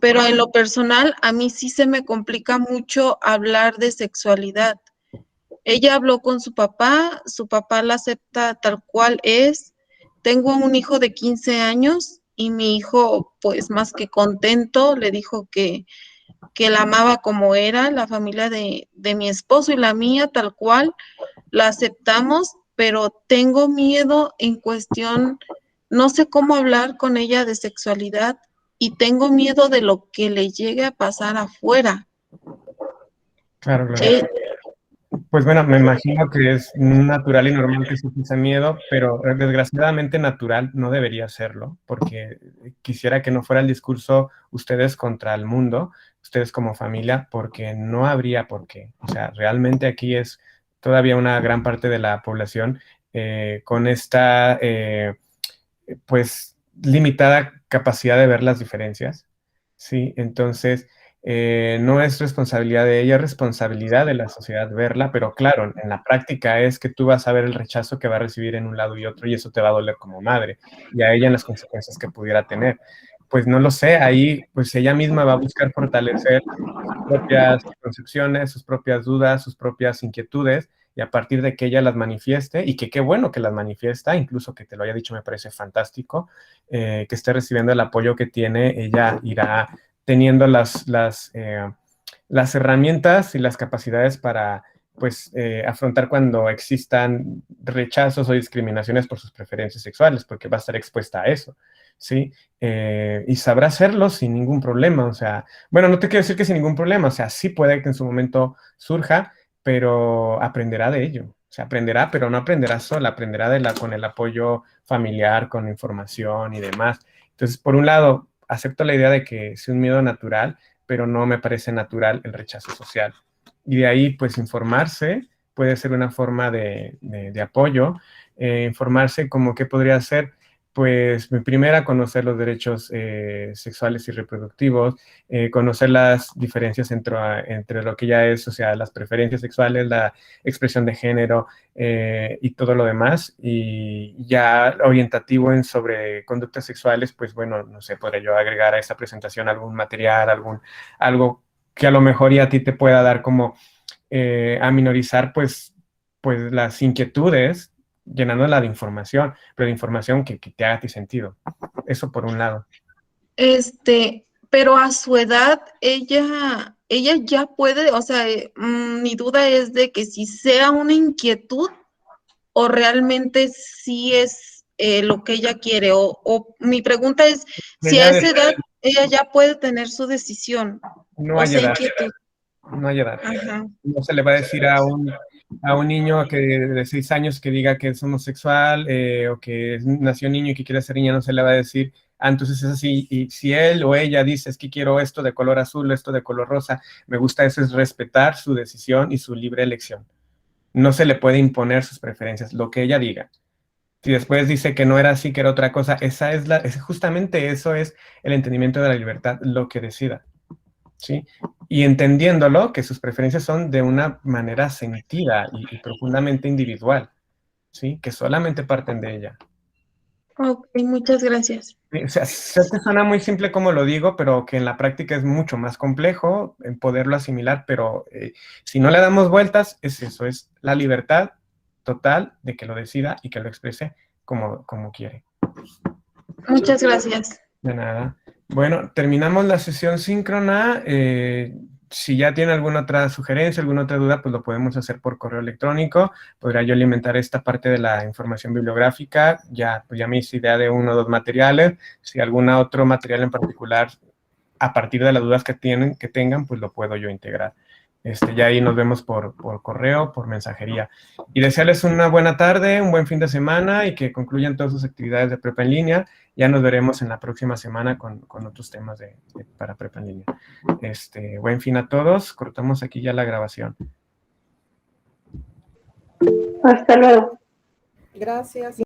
Pero en lo personal, a mí sí se me complica mucho hablar de sexualidad. Ella habló con su papá la acepta tal cual es. Tengo un hijo de 15 años y mi hijo, pues más que contento, le dijo que la amaba como era, la familia de mi esposo y la mía tal cual, la aceptamos, pero tengo miedo en cuestión, no sé cómo hablar con ella de sexualidad y tengo miedo de lo que le llegue a pasar afuera. Claro, Gloria. Pues bueno, me imagino que es natural y normal que se sienta miedo, pero desgraciadamente natural no debería serlo, porque quisiera que no fuera el discurso ustedes contra el mundo, ustedes como familia, porque no habría por qué. O sea, realmente aquí es todavía una gran parte de la población con esta, pues, limitada capacidad de ver las diferencias, ¿sí? Entonces, no es responsabilidad de ella, es responsabilidad de la sociedad verla, pero claro, en la práctica es que tú vas a ver el rechazo que va a recibir en un lado y otro y eso te va a doler como madre y a ella en las consecuencias que pudiera tener. Pues no lo sé, ahí pues ella misma va a buscar fortalecer sus propias concepciones, sus propias dudas, sus propias inquietudes y a partir de que ella las manifieste y que qué bueno que las manifiesta, incluso que te lo haya dicho me parece fantástico, que esté recibiendo el apoyo que tiene, ella irá teniendo las herramientas y las capacidades para pues afrontar cuando existan rechazos o discriminaciones por sus preferencias sexuales, porque va a estar expuesta a eso, ¿sí? Y sabrá hacerlo sin ningún problema, o sea, bueno, no te quiero decir que sin ningún problema, o sea, sí puede que en su momento surja, pero aprenderá de ello, o sea, aprenderá, pero no aprenderá sola, aprenderá con el apoyo familiar, con información y demás. Entonces, por un lado, acepto la idea de que es un miedo natural, pero no me parece natural el rechazo social. Y de ahí, pues, informarse puede ser una forma de apoyo. Informarse como que podría ser, pues, primera, conocer los derechos sexuales y reproductivos, conocer las diferencias entre lo que ya es, o sea, las preferencias sexuales, la expresión de género y todo lo demás. Y ya orientativo sobre conductas sexuales, pues bueno, no sé, podría yo agregar a esta presentación algún material, algo que a lo mejor ya a ti te pueda dar como a minorizar pues las inquietudes llenándola de información, pero de información que te haga a ti sentido. Eso por un lado. Pero a su edad, ella ya puede, o sea, mi duda es de que si sea una inquietud o realmente sí es lo que ella quiere, o mi pregunta es, si a esa edad ella ya puede tener su decisión, no hay edad. Inquietud. No hay edad. Ajá. No se le va a decir a un niño de 6 años que diga que es homosexual o que nació niño y que quiere ser niña, no se le va a decir, entonces es así, y si él o ella dice, es que quiero esto de color azul, esto de color rosa, me gusta eso, es respetar su decisión y su libre elección. No se le puede imponer sus preferencias, lo que ella diga. Si después dice que no era así, que era otra cosa, justamente eso es el entendimiento de la libertad, lo que decida, ¿sí? Y entendiéndolo, que sus preferencias son de una manera sentida y profundamente individual, ¿sí? Que solamente parten de ella. Ok, muchas gracias. O sea, suena muy simple como lo digo, pero que en la práctica es mucho más complejo en poderlo asimilar, pero si no le damos vueltas, es eso, es la libertad total de que lo decida y que lo exprese como quiere. Muchas gracias. De nada. Bueno, terminamos la sesión síncrona. Si ya tiene alguna otra sugerencia, alguna otra duda, pues lo podemos hacer por correo electrónico. Podría yo alimentar esta parte de la información bibliográfica. Pues ya me hice idea de 1 o 2 materiales. Si algún otro material en particular, a partir de las dudas que tengan, pues lo puedo yo integrar. Ya ahí nos vemos por correo, por mensajería. Y desearles una buena tarde, un buen fin de semana y que concluyan todas sus actividades de prepa en línea. Ya nos veremos en la próxima semana con otros temas para prepa en línea. Buen fin a todos. Cortamos aquí ya la grabación. Hasta luego. Gracias.